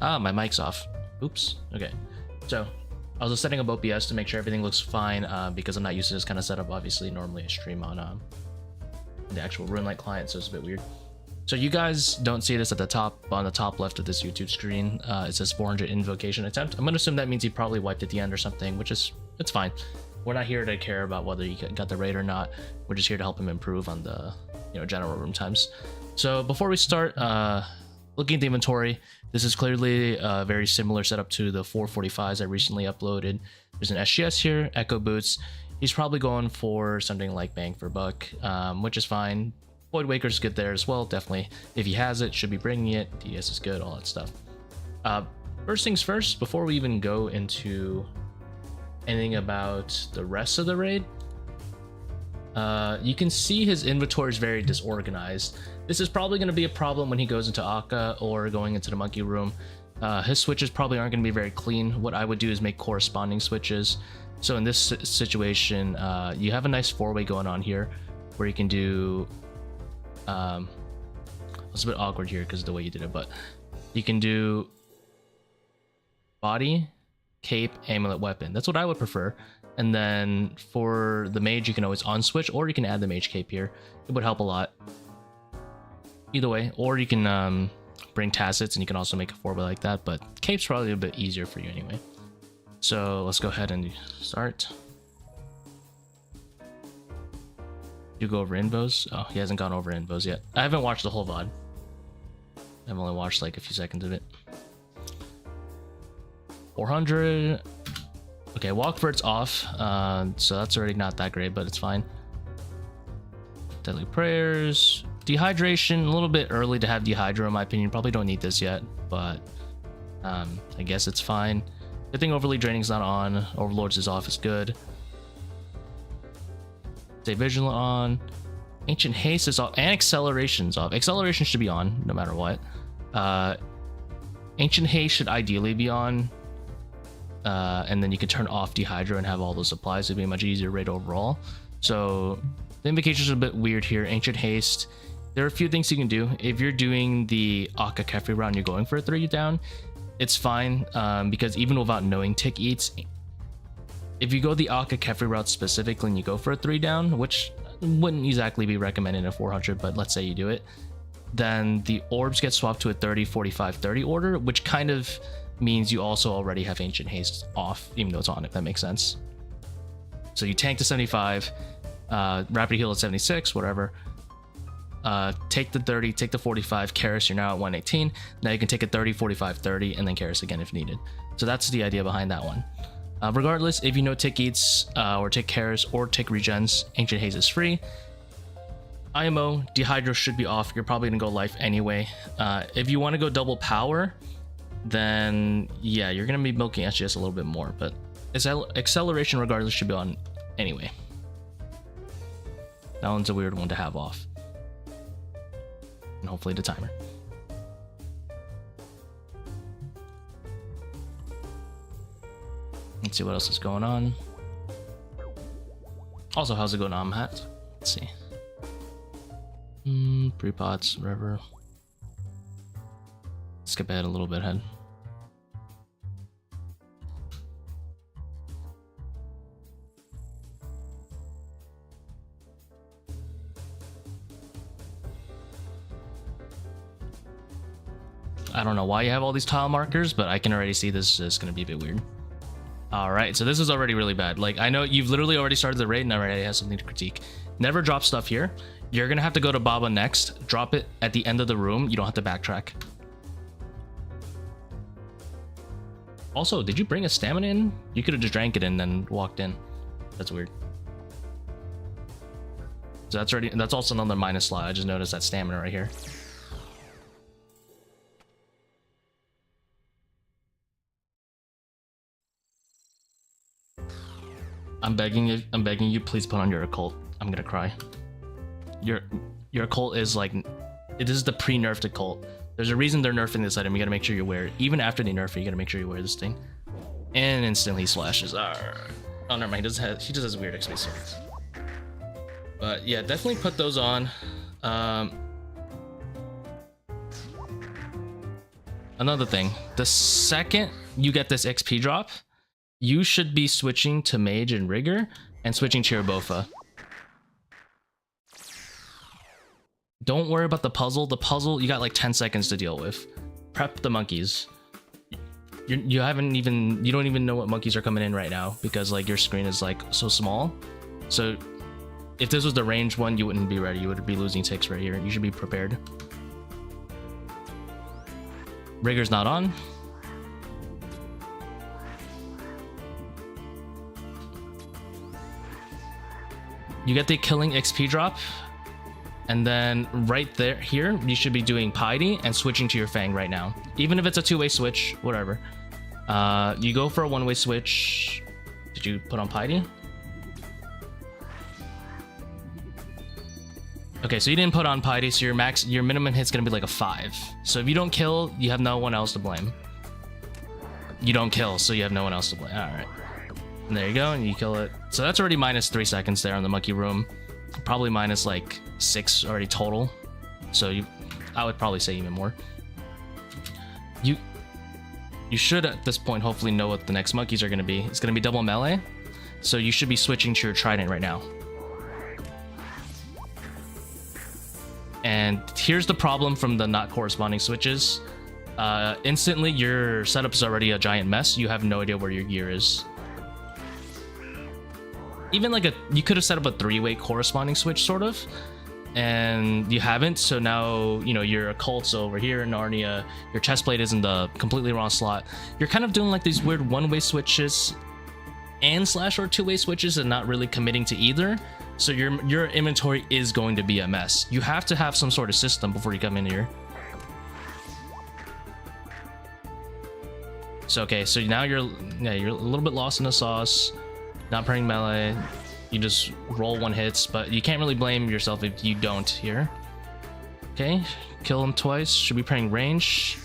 Ah, my mic's off. Oops. Okay. So I was just setting up OBS to make sure everything looks fine because I'm not used to this kind of setup. Obviously, normally I stream on the actual RuneLite client, so it's a bit weird. So you guys don't see this at the top, on the top left of this YouTube screen. It says 400 invocation attempt. I'm gonna assume that means he probably wiped at the end or something, which is, it's fine. We're not here to care about whether you got the raid or not. We're just here to help him improve on the, you know, general room times. So before we start looking at the inventory, this is clearly a very similar setup to the 445s I recently uploaded. There's an SGS here, Echo Boots. He's probably going for something like Bang for Buck, which is fine. Void Waker's good there as well, definitely. If he has it, should be bringing it. DS is good, all that stuff. First things first, before we even go into anything about the rest of the raid, you can see his inventory is very disorganized. This is probably going to be a problem when he goes into Akkha or going into the monkey room. His switches probably aren't going to be very clean. What I would do is make corresponding switches. So in this situation, you have a nice four-way going on here where you can do it's a bit awkward here because of the way you did it, but you can do body, cape, amulet, weapon. That's what I would prefer. And then for the mage, you can always on switch, or you can add the mage cape here. It would help a lot either way. Or you can bring tacits and you can also make a four-way like that, but cape's probably a bit easier for you anyway. So let's go ahead and start. You go over invos. Oh, he hasn't gone over invos yet. I haven't watched the whole VOD. I've only watched like a few seconds of it. 400. Okay, Walkvert's off. So that's already not that great, but it's fine. Deadly Prayers. Dehydration, a little bit early to have Dehydro in my opinion. Probably don't need this yet, but I guess it's fine. Good thing Overly Draining's not on. Overlord's is off, is good. Stay Vigilant on. Ancient Haste is off, and Acceleration's off. Acceleration should be on, no matter what. Ancient Haste should ideally be on. And then you can turn off Dehydro and have all those supplies. It'd be a much easier raid overall. So the invocation is a bit weird here. Ancient Haste. There are a few things you can do. If you're doing the Akkha Kefri round, you're going for a 3 down. It's fine because even without knowing tick eats, if you go the Akkha Kefri route specifically and you go for a 3 down, which wouldn't exactly be recommended in 400, but let's say you do it, then the orbs get swapped to a 30, 45, 30 order, which kind of means you also already have Ancient Haste off, even though it's on, if that makes sense. So you tank to 75, rapid heal at 76, whatever. Take the 30, take the 45, Karis, you're now at 118. Now you can take a 30, 45, 30, and then Karis again if needed. So that's the idea behind that one. Regardless, if you know tick eats, or tick Karis, or tick regens, Ancient Haste is free. IMO, Dehydro should be off. You're probably gonna go life anyway. If you want to go double power, then yeah, you're gonna be milking SGS a little bit more, but acceleration regardless should be on anyway. That one's a weird one to have off. And hopefully the timer. Let's see what else is going on. Also, how's it going on, Matt? Let's see. Pre-pots, whatever. Skip ahead a little bit ahead. I don't know why you have all these tile markers, but I can already see this is going to be a bit weird. All right, so this is already really bad. Like, I know you've literally already started the raid and already has something to critique. Never drop stuff here. You're going to have to go to Baba next. Drop it at the end of the room. You don't have to backtrack. Also, did you bring a stamina in? You could have just drank it and then walked in. That's weird. So that's also another minus slot. I just noticed that stamina right here. I'm begging you, please put on your occult. I'm gonna cry. Your occult is like, it is the pre-nerfed occult. There's a reason they're nerfing this item. You gotta make sure you wear it. Even after they nerf it, you gotta make sure you wear this thing. And instantly slashes. Oh, never mind. He just has weird XP series. But yeah, definitely put those on. another thing, the second you get this XP drop, you should be switching to Mage and Rigor and switching to your Bofa. Don't worry about the puzzle. The puzzle, you got like 10 seconds to deal with. Prep the monkeys. You don't even know what monkeys are coming in right now because like your screen is like so small. So if this was the range one, you wouldn't be ready. You would be losing ticks right here. You should be prepared. Rigor's not on. You get the killing XP drop. And then right there, here, you should be doing Piety and switching to your Fang right now. Even if it's a two-way switch, whatever. You go for a one-way switch. Did you put on Piety? Okay, so you didn't put on Piety, so your minimum hit's gonna be like a 5. So if you don't kill, you have no one else to blame. You don't kill, so you have no one else to blame. All right. And there you go, and you kill it. So that's already minus 3 seconds there on the monkey room. Probably minus like 6 already total. So I would probably say even more. You should at this point hopefully know what the next monkeys are going to be. It's going to be double melee. So you should be switching to your trident right now. And here's the problem from the not corresponding switches. Instantly your setup is already a giant mess. You have no idea where your gear is. Even like you could have set up a 3-way corresponding switch sort of, and you haven't. So now, you know, your occult's over here, Narnia, your chestplate is in the completely wrong slot. You're kind of doing like these weird 1-way switches and / or 2-way switches and not really committing to either. So your inventory is going to be a mess. You have to have some sort of system before you come in here. So okay, so now you're a little bit lost in the sauce. Not praying melee, you just roll 1 hits, but you can't really blame yourself if you don't here. Okay, kill him twice. Should be praying range.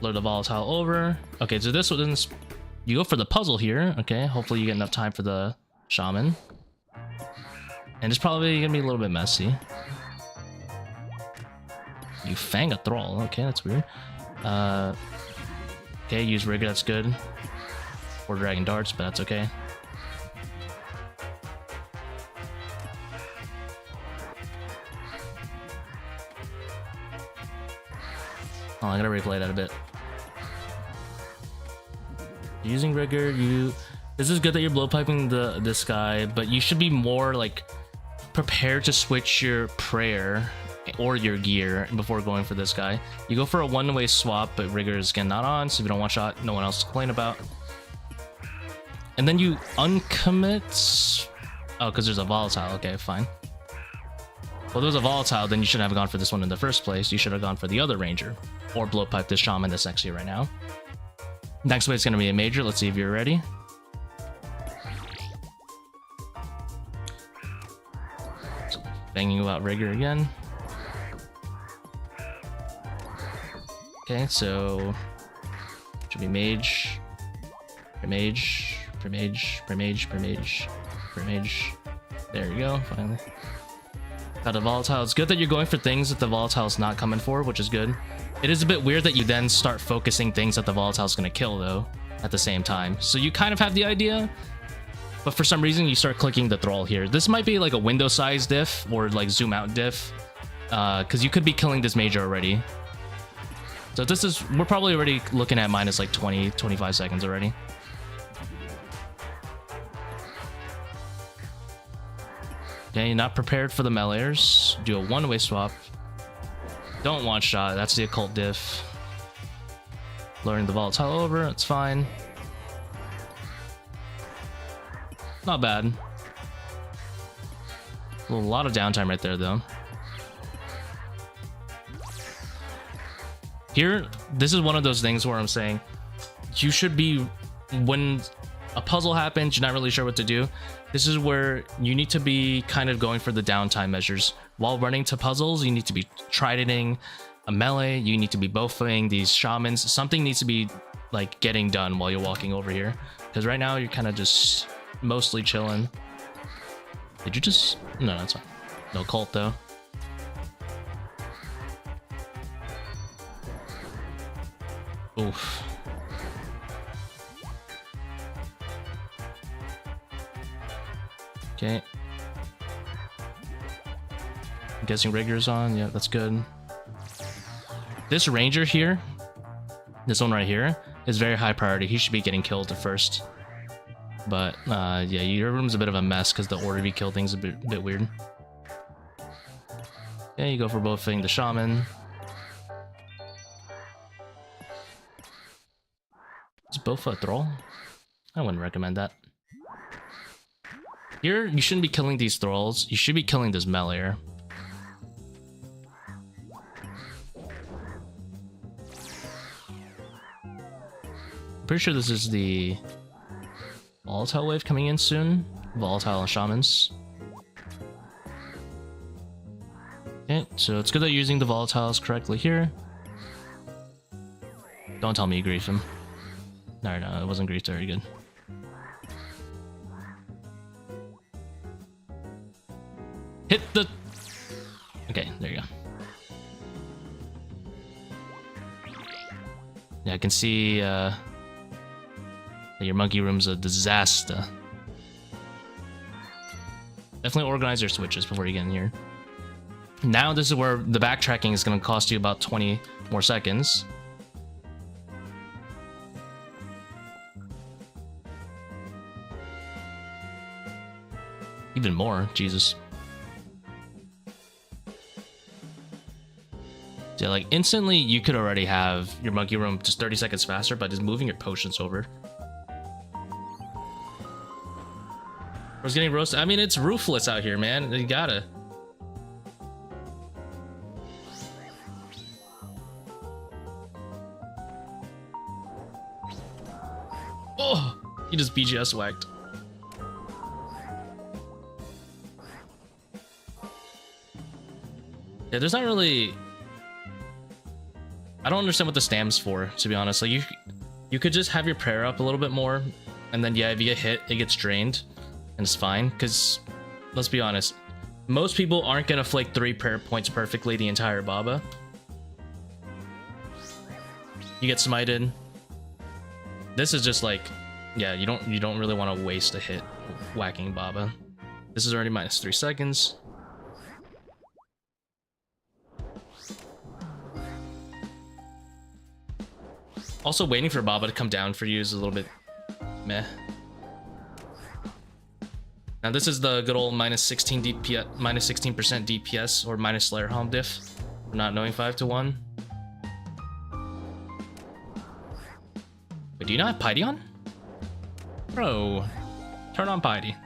Load the volatile over. Okay, so this one, you go for the puzzle here. Okay, hopefully you get enough time for the shaman. And it's probably gonna be a little bit messy. You fang a thrall. Okay, that's weird. Okay, use rigor. That's good. Or dragon darts, but that's okay. Oh, I gotta replay that a bit. Using rigor, this is good that you're blowpiping this guy, but you should be more like prepared to switch your prayer or your gear before going for this guy. You go for a 1-way swap, but rigor is again not on, so if you don't one shot, no one else to complain about. And then you uncommit. Oh, because there's a volatile. Okay, fine. Well, there's a volatile, then you shouldn't have gone for this one in the first place. You should have gone for the other ranger. Or blowpipe this shaman that's next to you right now. Next way is going to be a major. Let's see if you're ready. So, banging about rigor again. Okay, so should be mage. Mage. Mage. There you go, finally. Got a volatile. It's good that you're going for things that the volatile is not coming for, which is good. It is a bit weird that you then start focusing things that the volatile is going to kill, though, at the same time. So you kind of have the idea, but for some reason you start clicking the thrall here. This might be like a window size diff or like zoom out diff, because you could be killing this major already. So we're probably already looking at minus like 20-25 seconds already. Okay, you're not prepared for the meleeers. Do a 1-way swap. Don't one shot. That's the occult diff. Lowering the volatile over. It's fine. Not bad. A lot of downtime right there, though. Here, this is one of those things where I'm saying you should be, when a puzzle happens, you're not really sure what to do. This is where you need to be kind of going for the downtime measures. While running to puzzles, you need to be tridenting a melee, you need to be buffing these shamans. Something needs to be like getting done while you're walking over here. Because right now you're kind of just mostly chilling. Did you just... No, that's fine. No cult though. Oof. Okay. I'm guessing Rigger's on. Yeah, that's good. This ranger here, this one right here, is very high priority. He should be getting killed first. But yeah, your room's a bit of a mess because the order you kill things is a bit weird. Yeah, you go for both thing the shaman. Is both a thrall? I wouldn't recommend that. Here, you shouldn't be killing these thralls. You should be killing this meleeer. Pretty sure this is the volatile wave coming in soon. Volatile and shamans. Okay, so it's good that you're using the volatiles correctly here. Don't tell me you grief him. No, it wasn't griefed very good. Hit the... Okay, there you go. Yeah, I can see that your monkey room's a disaster. Definitely organize your switches before you get in here. Now this is where the backtracking is going to cost you about 20 more seconds. Even more, Jesus. Yeah, like instantly you could already have your monkey room just 30 seconds faster by just moving your potions over. I was getting roasted. I mean, it's ruthless out here, man. You gotta. Oh, he just BGS whacked. Yeah, there's not really... I don't understand what this stands for, to be honest. Like, you could just have your prayer up a little bit more, and then, yeah, if you get hit, it gets drained, and it's fine, because, let's be honest, most people aren't gonna flick 3 prayer points perfectly the entire Baba. You get smited. This is just like, yeah, you don't really want to waste a hit whacking Baba. This is already minus 3 seconds. Also, waiting for Baba to come down for you is a little bit meh. Now this is the good old minus 16 DPS, minus 16% DPS or minus Slayer Home diff for not knowing 5 to 1. Wait, do you not have Piety on? Bro, turn on Piety.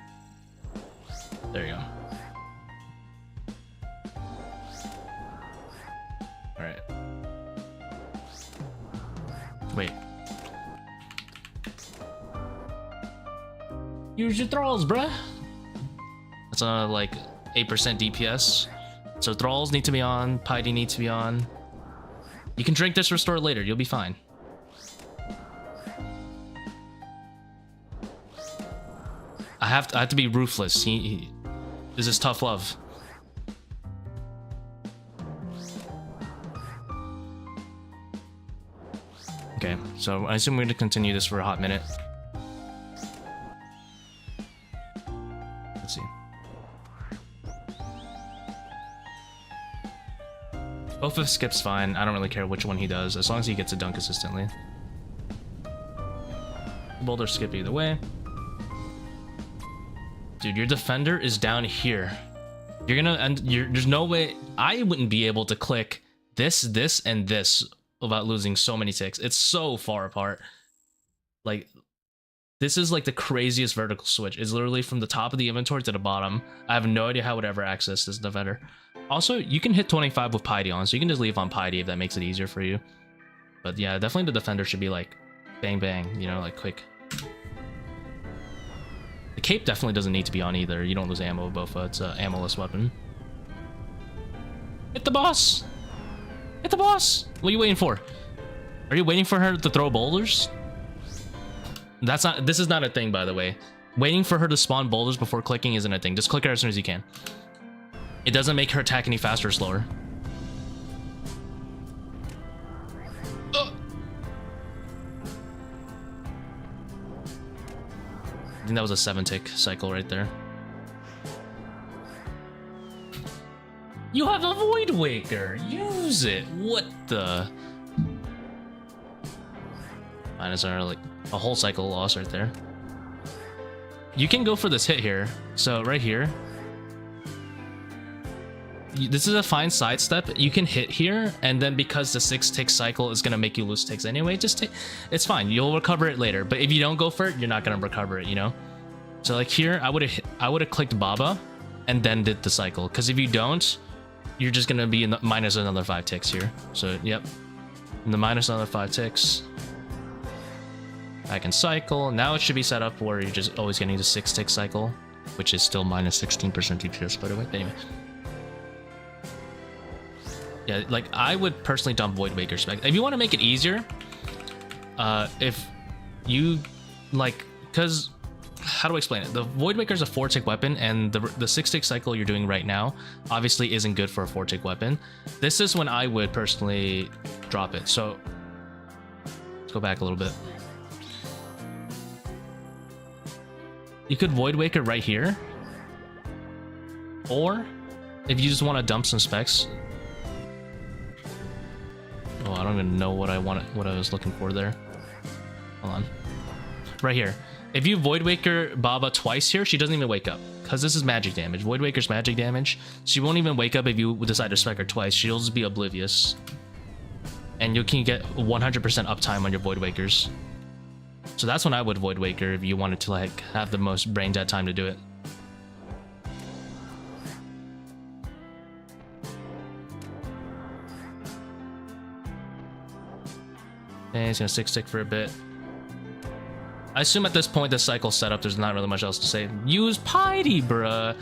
There you go. Alright. Wait. Use your thralls, bruh. That's like 8% DPS. So thralls need to be on, Piety needs to be on. You can drink this restore later, you'll be fine. I have to be ruthless. This is tough love. Okay, so I assume we're gonna continue this for a hot minute. Let's see. Both of skips fine. I don't really care which one he does, as long as he gets a dunk consistently. Boulder skip either way. Dude, your defender is down here. You're gonna, and there's no way I wouldn't be able to click this, and this without losing so many ticks. It's so far apart. Like, this is like the craziest vertical switch. It's literally from the top of the inventory to the bottom. I have no idea how I would ever access this defender. Also, you can hit 25 with Piety on, so you can just leave on Piety if that makes it easier for you. But yeah, definitely the defender should be like bang bang, you know, like quick. The cape definitely doesn't need to be on either. You don't lose ammo with both. It's an ammo-less weapon. Hit the boss! Hit the boss! What are you waiting for? Are you waiting for her to throw boulders? That's not. This is not a thing, by the way. Waiting for her to spawn boulders before clicking isn't a thing. Just click her as soon as you can. It doesn't make her attack any faster or slower. I think that was a 7-tick cycle right there. You have a Void Waker! Use it! What the? Minus our, like, a whole cycle loss right there. You can go for this hit here. So right here, this is a fine sidestep. You can hit here, and then because the 6-tick cycle is gonna make you lose ticks anyway, just take. It's fine. You'll recover it later. But if you don't go for it, you're not gonna recover it. You know. So like here, I would have clicked Baba, and then did the cycle. Because if you don't, you're just gonna be in the minus another 5 ticks here. So yep, and the minus another 5 ticks. I can cycle. Now it should be set up where you're just always getting the 6-tick cycle, which is still minus 16% DPS, by the way. But anyway. Yeah, like, I would personally dump Void Waker spec. If you want to make it easier, if you, like, because, how do I explain it? The Void Waker is a 4-tick weapon, and the 6-tick cycle you're doing right now obviously isn't good for a 4-tick weapon. This is when I would personally drop it. So, let's go back a little bit. You could Void Waker right here, or if you just want to dump some specs. Oh, I don't even know what I was looking for there. Hold on. Right here. If you Void Waker Baba twice here, she doesn't even wake up, because this is magic damage. Void Waker's magic damage. She won't even wake up if you decide to spec her twice. She'll just be oblivious, and you can get 100% uptime on your Void Wakers. So that's when I would Void Waker if you wanted to, like, have the most brain dead time to do it. And he's gonna 6-tick for a bit. I assume at this point the cycle's set up, there's not really much else to say. Use Piety, bruh!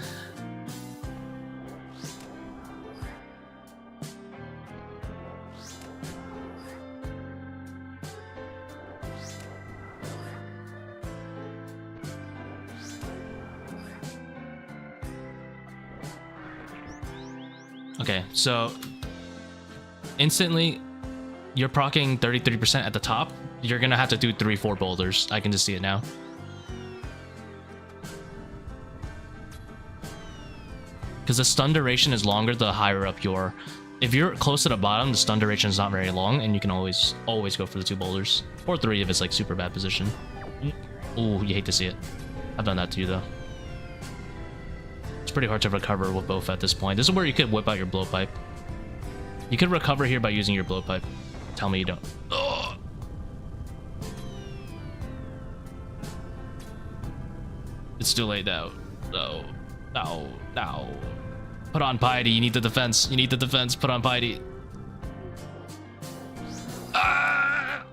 Okay, so instantly you're proccing 33% at the top. You're gonna have to do 3-4 boulders. I can just see it now. Because the stun duration is longer the higher up you are. If you're close to the bottom, the stun duration is not very long, and you can always go for the 2 boulders. Or 3 if it's like super bad position. Ooh, you hate to see it. I've done that to you though. It's pretty hard to recover with both at this point. This is where you could whip out your blowpipe. You could recover here by using your blowpipe. Tell me you don't. Ugh. It's too late now. No. No. No. Put on Piety. You need the defense. You need the defense. Put on Piety. Ah!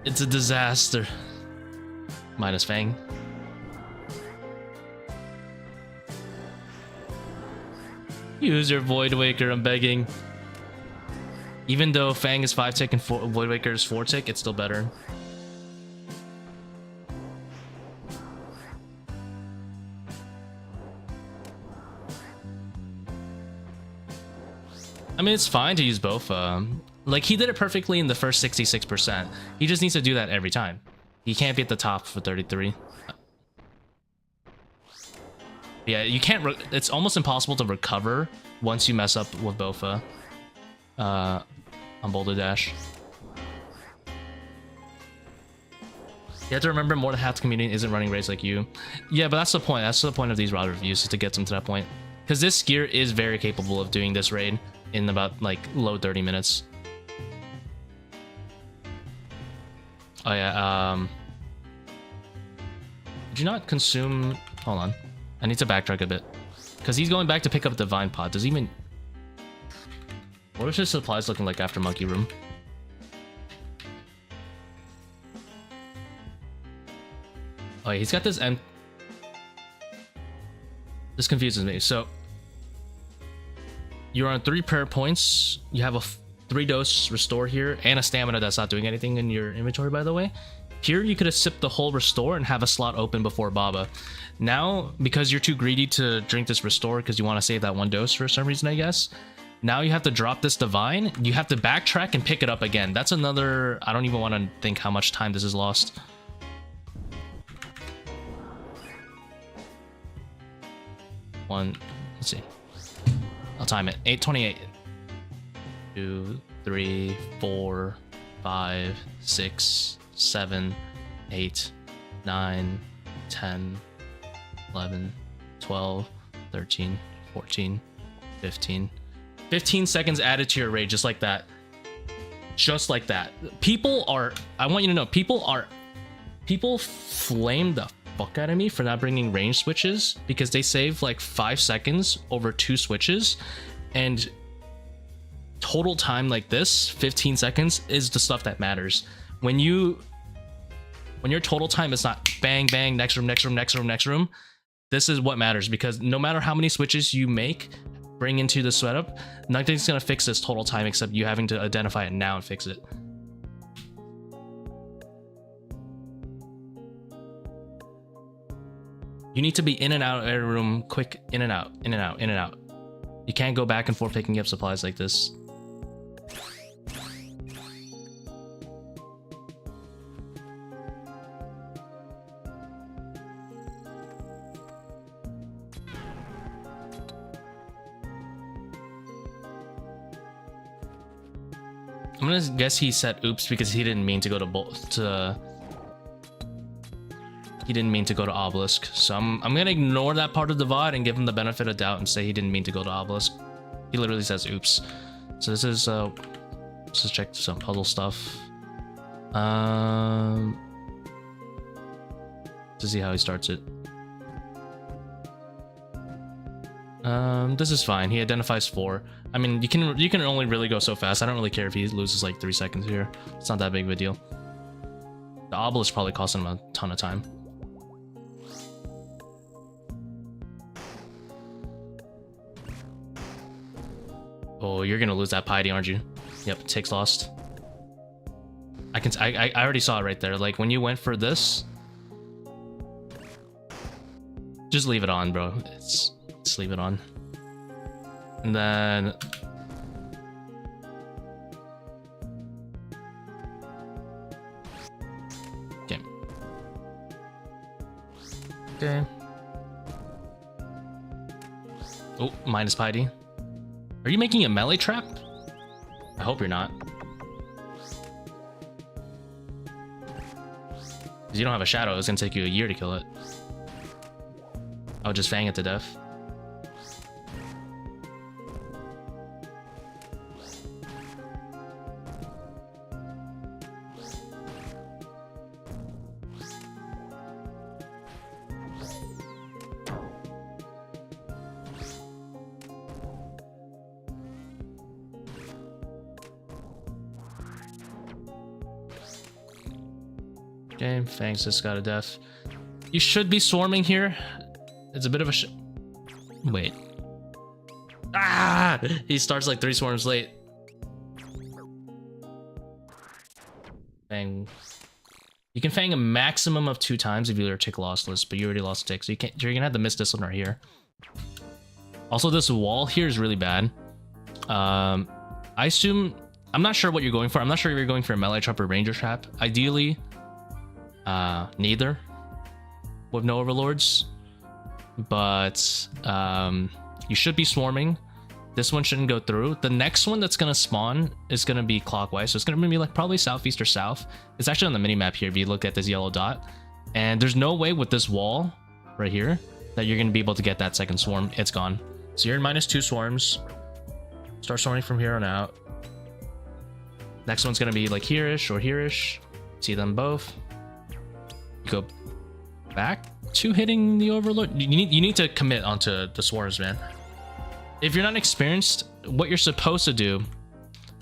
It's a disaster. Minus Fang. Use your Void Waker, I'm begging. Even though Fang is 5-tick and Void Waker is 4-tick, it's still better. I mean, it's fine to use both. Like, he did it perfectly in the first 66%. He just needs to do that every time. He can't be at the top for 33. Yeah, you can't. It's almost impossible to recover once you mess up with Bofa on Boulder Dash. You have to remember more than half the community isn't running raids like you. Yeah, but that's the point. That's the point of these raid reviews, is to get them to that point. Because this gear is very capable of doing this raid in about, like, low 30 minutes. Oh yeah, did you not consume... Hold on. I need to backtrack a bit. Because he's going back to pick up the Divine Pot. Does he even... What is his supplies looking like after Monkey Room? Oh yeah, he's got this M... This confuses me. So... You're on 3 prayer points. You have a 3-dose restore here, and a stamina that's not doing anything in your inventory, by the way. Here, you could have sipped the whole restore and have a slot open before Baba. Now, because you're too greedy to drink this restore because you want to save that 1 dose for some reason, I guess, now you have to drop this divine. You have to backtrack and pick it up again. That's another... I don't even want to think how much time this is lost. One, let's see. I'll time it. 8:28. 2, 3, 4, 5, 6, 7, 8, 9, 10, 11, 12, 13, 14, 15. 15 seconds added to your rage, just like that. Just like that. People are, I want you to know, people flame the fuck out of me for not bringing range switches because they save like 5 seconds over 2 switches, and total time like this, 15 seconds, is the stuff that matters. When your total time is not bang, bang, next room, next room, next room, next room, this is what matters, because no matter how many switches you bring into the setup, nothing's gonna fix this total time except you having to identify it now and fix it. You need to be in and out of every room, quick, in and out, in and out, in and out. You can't go back and forth picking up supplies like this. I'm gonna guess he said oops because he didn't mean to go to he didn't mean to go to Obelisk. So I'm gonna ignore that part of the VOD and give him the benefit of doubt and say he didn't mean to go to Obelisk. He literally says oops. So this is let's just check some puzzle stuff. To see how he starts it. This is fine. He identifies 4. I mean, you can only really go so fast. I don't really care if he loses like 3 seconds here. It's not that big of a deal. The obelisk probably cost him a ton of time. Oh, you're gonna lose that piety, aren't you? Yep, takes lost. I already saw it right there. Like when you went for this, just leave it on, bro. Just leave it on. And then okay. Oh, minus piety. Are you making a melee trap? I hope you're not. Because you don't have a shadow, it's gonna take you a year to kill it. I would just fang it to death. Okay, Fangs just got a death. You should be swarming here. It's a bit of a wait. Ah! He starts like 3 swarms late. Fang. You can Fang a maximum of 2 times if you take lossless, but you already lost a tick, so you're gonna have to miss this one right here. Also, this wall here is really bad. I assume, I'm not sure what you're going for. I'm not sure if you're going for a melee trap or ranger trap. Ideally, neither with no overlords, but you should be swarming. This one shouldn't go through. The next one that's gonna spawn is gonna be clockwise, so it's gonna be like probably southeast or south. It's actually on the mini map here if you look at this yellow dot, and there's no way with this wall right here that you're gonna be able to get that second swarm. It's gone. So you're in -2 swarms. Start swarming from here on out. Next one's gonna be like here-ish or here-ish. See them both. Go back to hitting the overlord. You need to commit onto the swarms, man. If you're not experienced, what you're supposed to do,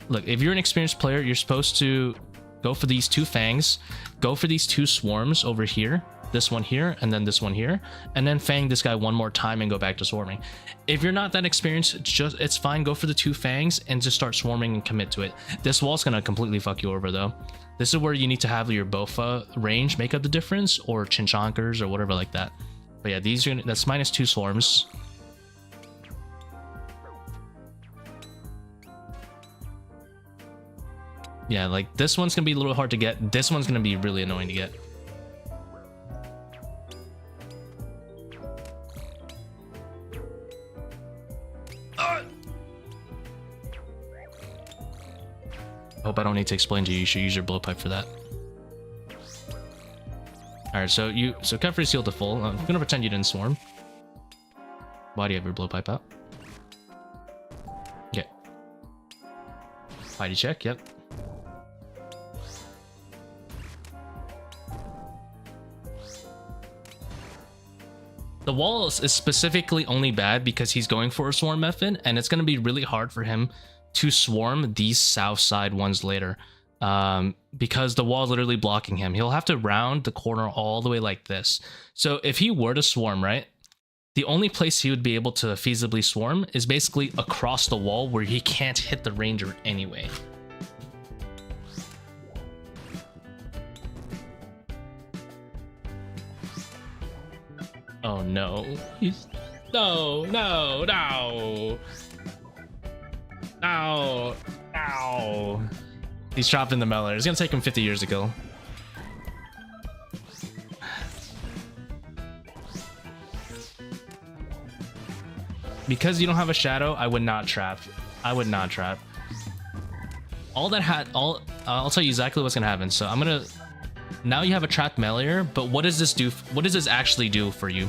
look, if you're an experienced player, you're supposed to go for these 2 fangs, go for these 2 swarms over here, this one here, and then this one here, and then fang this guy one more time and go back to swarming. If you're not that experienced, it's fine. Go for the 2 fangs and just start swarming and commit to it. This wall's gonna completely fuck you over though. This is where you need to have your Bofa range make up the difference, or Chinchankers or whatever like that. But yeah, these are that's -2 swarms. Yeah, like this one's gonna be a little hard to get. This one's gonna be really annoying to get. hope I don't need to explain to you. You should use your blowpipe for that. Alright, so Kefri's healed to full. I'm gonna pretend you didn't swarm. Why do you have your blowpipe out? Okay. Heidi check, yep. The wall is specifically only bad because he's going for a swarm method, and it's going to be really hard for him to swarm these south side ones later, because the wall is literally blocking him. He'll have to round the corner all the way like this. So if he were to swarm, right, the only place he would be able to feasibly swarm is basically across the wall where he can't hit the ranger anyway. Oh no. No. He's chopping the melee. It's gonna take him 50 years to kill. Because you don't have a shadow, I would not trap. I'll tell you exactly what's gonna happen. So I'm gonna... Now you have a trapped meleeer, but what does this do? What does this actually do for you?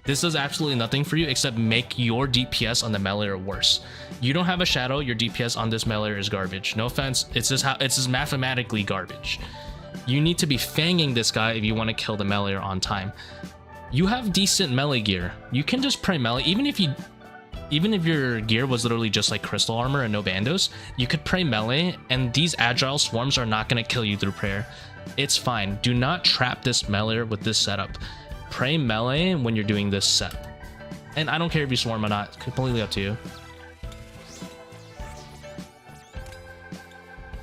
This does absolutely nothing for you except make your DPS on the meleeer worse. You don't have a shadow, your DPS on this meleeer is garbage. No offense, it's just mathematically garbage. You need to be fanging this guy if you want to kill the meleeer on time. You have decent melee gear. You can just pray melee, even if your gear was literally just like crystal armor and no bandos, you could pray melee, and these agile swarms are not going to kill you through prayer. It's fine. Do not trap this meleeer with this setup. Pray melee when you're doing this set. And I don't care if you swarm or not. Completely up to you.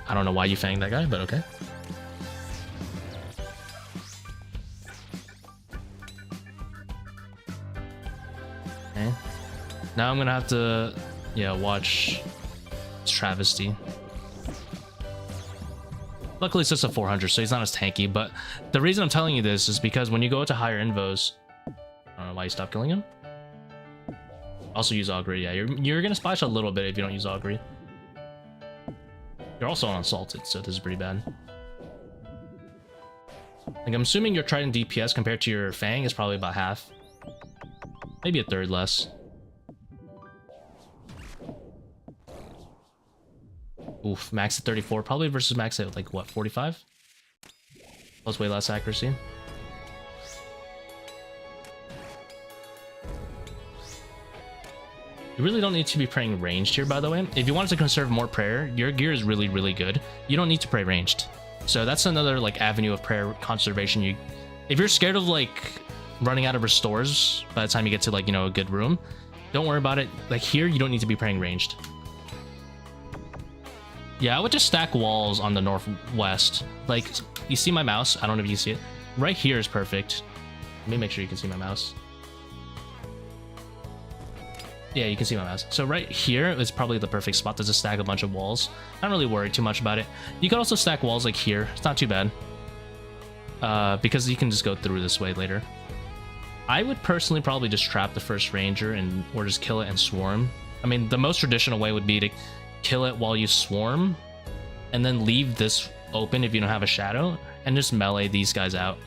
I don't know why you fanged that guy, but okay. Okay. Now I'm gonna have to, watch this travesty. Luckily it's just a 400, so he's not as tanky, but the reason I'm telling you this is because when you go to higher invos, I don't know why you stopped killing him. Also use Augury, yeah, you're gonna splash a little bit if you don't use Augury. You're also unsalted, so this is pretty bad. Like, I'm assuming your Trident DPS compared to your Fang is probably about half. Maybe a third less. Oof, max at 34, probably versus max at like what, 45? Plus way less accuracy. You really don't need to be praying ranged here, by the way. If you wanted to conserve more prayer, your gear is really, really good. You don't need to pray ranged. So that's another like avenue of prayer conservation. If you're scared of like running out of restores by the time you get to like, a good room, don't worry about it. Like here, you don't need to be praying ranged. Yeah, I would just stack walls on the northwest. Like, you see my mouse? I don't know if you see it. Right here is perfect. Let me make sure you can see my mouse. Yeah, you can see my mouse. So right here is probably the perfect spot to just stack a bunch of walls. I don't really worry too much about it. You can also stack walls like here. It's not too bad. Because you can just go through this way later. I would personally probably just trap the first ranger or just kill it and swarm. I mean, the most traditional way would be to kill it while you swarm and then leave this open if you don't have a shadow and just melee these guys out.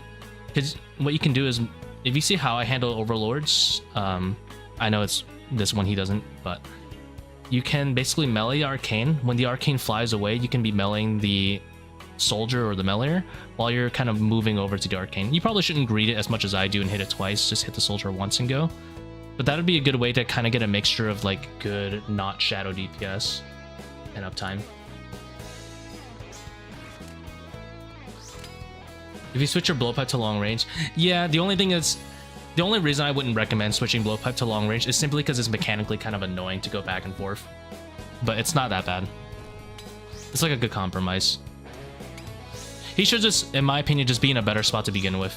Because what you can do is, if you see how I handle overlords, I know it's this one he doesn't, but you can basically melee arcane. When the arcane flies away, you can be meleeing the soldier or the meleeer while you're kind of moving over to the arcane. You probably shouldn't greed it as much as I do and hit it twice. Just hit the soldier once and go. But that would be a good way to kind of get a mixture of like good not shadow DPS and uptime. If you switch your blowpipe to long range, yeah, the only reason I wouldn't recommend switching blowpipe to long range is simply because it's mechanically kind of annoying to go back and forth. But it's not that bad. It's like a good compromise. He should just, in my opinion, just be in a better spot to begin with.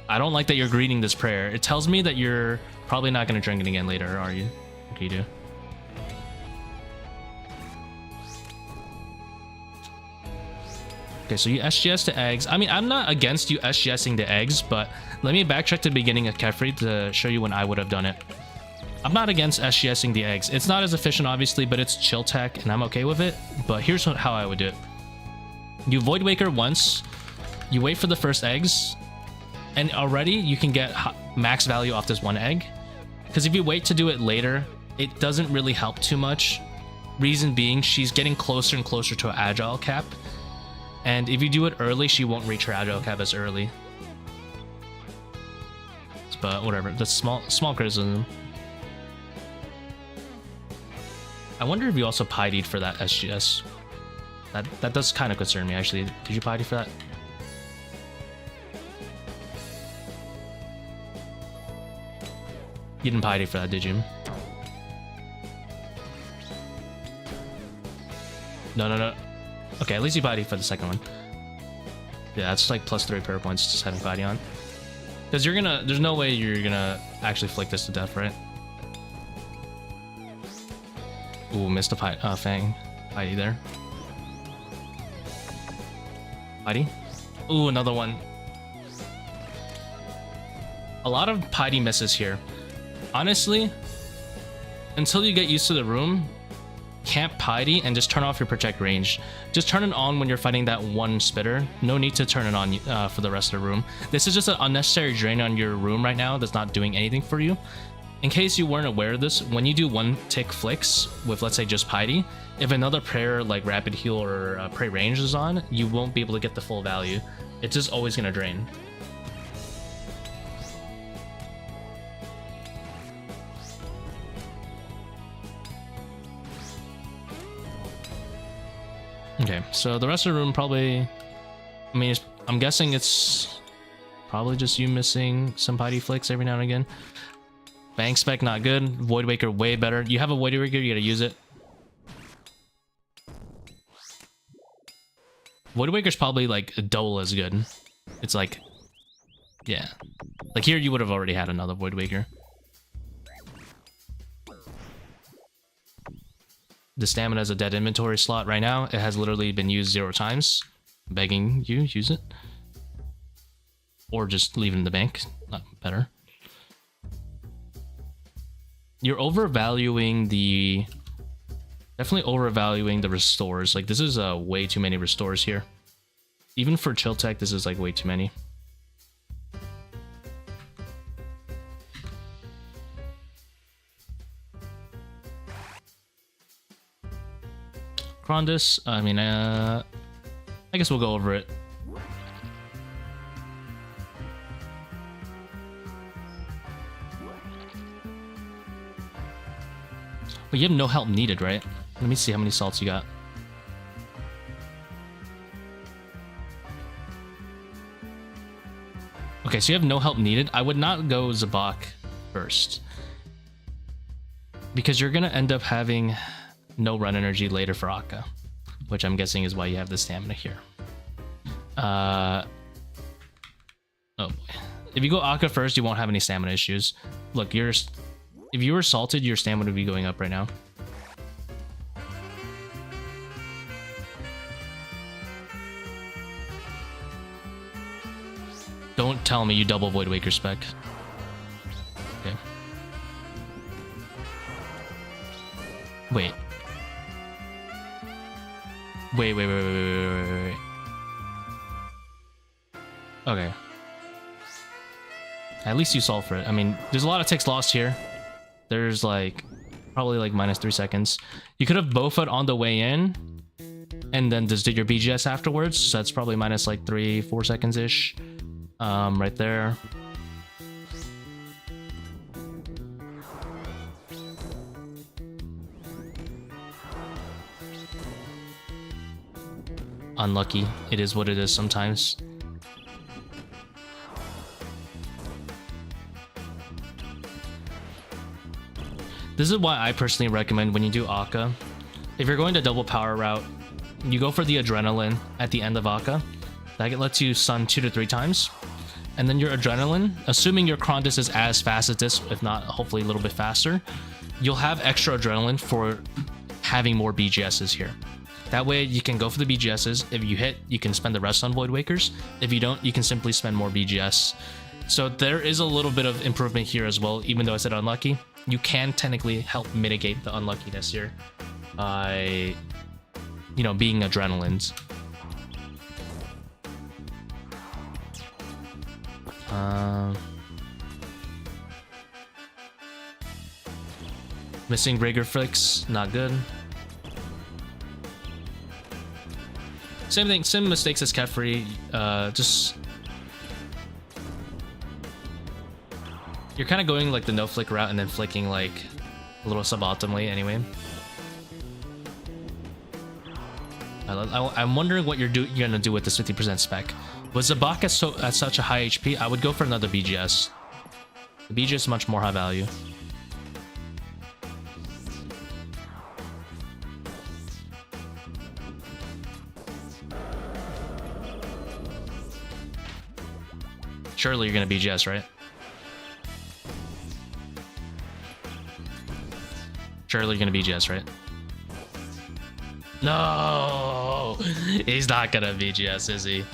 I don't like that you're greeting this prayer. It tells me that you're probably not going to drink it again later, are you? Okay, you do. Okay, so you SGS the eggs. I mean, I'm not against you SGSing the eggs, but let me backtrack to the beginning of Kefri to show you when I would have done it. I'm not against SGSing the eggs. It's not as efficient, obviously, but it's chill tech, and I'm okay with it. But here's how I would do it. You Void Waker once, you wait for the first eggs, and already you can get max value off this one egg. Because if you wait to do it later, it doesn't really help too much. Reason being, she's getting closer and closer to an agile cap. And if you do it early, she won't reach her agile cap as early. But whatever, that's small criticism. I wonder if you also piedied for that SGS. That does kind of concern me, actually. Did you piedy for that? You didn't piety for that, did you? No. Okay, at least you piety for the second one. Yeah, that's like +3 prayer points just having piety on. Because you're gonna... There's no way you're gonna actually flick this to death, right? Ooh, missed a Fang. Piety there. Piety? Ooh, another one. A lot of piety misses here. Honestly, until you get used to the room, camp piety and just turn off your protect range. Just turn it on when you're fighting that one spitter. No need to turn it on for the rest of the room. This is just an unnecessary drain on your room right now that's not doing anything for you. In case you weren't aware of this, when you do one tick flicks with, let's say, just piety, if another prayer like rapid heal or pray range is on, you won't be able to get the full value. It's just always going to drain. Okay, so the rest of the room probably... I mean, I'm guessing it's probably just you missing some piety flicks every now and again. Bang spec, not good. Void Waker, way better. You have a Void Waker, you gotta use it. Void Waker's probably like double as good. It's like... Yeah. Like here, you would have already had another Void Waker. The stamina is a dead inventory slot right now. It has literally been used 0 times. I'm begging you, use it. Or just leave it in the bank. Not better. You're overvaluing the... Definitely overvaluing the restores. Like, this is way too many restores here. Even for chill tech, this is like way too many. Krondus, I mean, I guess we'll go over it. But you have no help needed, right? Let me see how many salts you got. Okay, so you have no help needed. I would not go Zabak first. Because you're going to end up having no run energy later for Akkha. Which I'm guessing is why you have the stamina here. Oh boy. If you go Akkha first, you won't have any stamina issues. Look, if you were salted, your stamina would be going up right now. Don't tell me you double Void Waker spec. Okay. Wait. Wait. Okay. At least you solved for it. I mean, there's a lot of ticks lost here. There's like probably like -3 seconds. You could have Bofa'd on the way in and then just did your BGS afterwards. So that's probably minus like 3-4 seconds ish. Right there. Unlucky. It is what it is sometimes. This is why I personally recommend when you do Akkha, if you're going to double power route, you go for the adrenaline at the end of Akkha. That lets you stun 2 to 3 times. And then your adrenaline, assuming your Krondus is as fast as this, if not hopefully a little bit faster, you'll have extra adrenaline for having more BGSs here. That way you can go for the BGSs. If you hit, you can spend the rest on Void Wakers. If you don't, you can simply spend more BGS. So there is a little bit of improvement here as well, even though I said unlucky. You can technically help mitigate the unluckiness here by, you know, being adrenalines. Missing Rigor Flicks, not good. Same thing, same mistakes as Kefri. Just you're kind of going like the no flick route and then flicking like a little suboptimally anyway. I'm wondering what you're gonna do with this 50% spec. Was Zabak at such a high HP? I would go for another BGS. The BGS is much more high value. Surely you're gonna BGS, right? Surely you're gonna BGS, right? No, he's not gonna BGS, is he?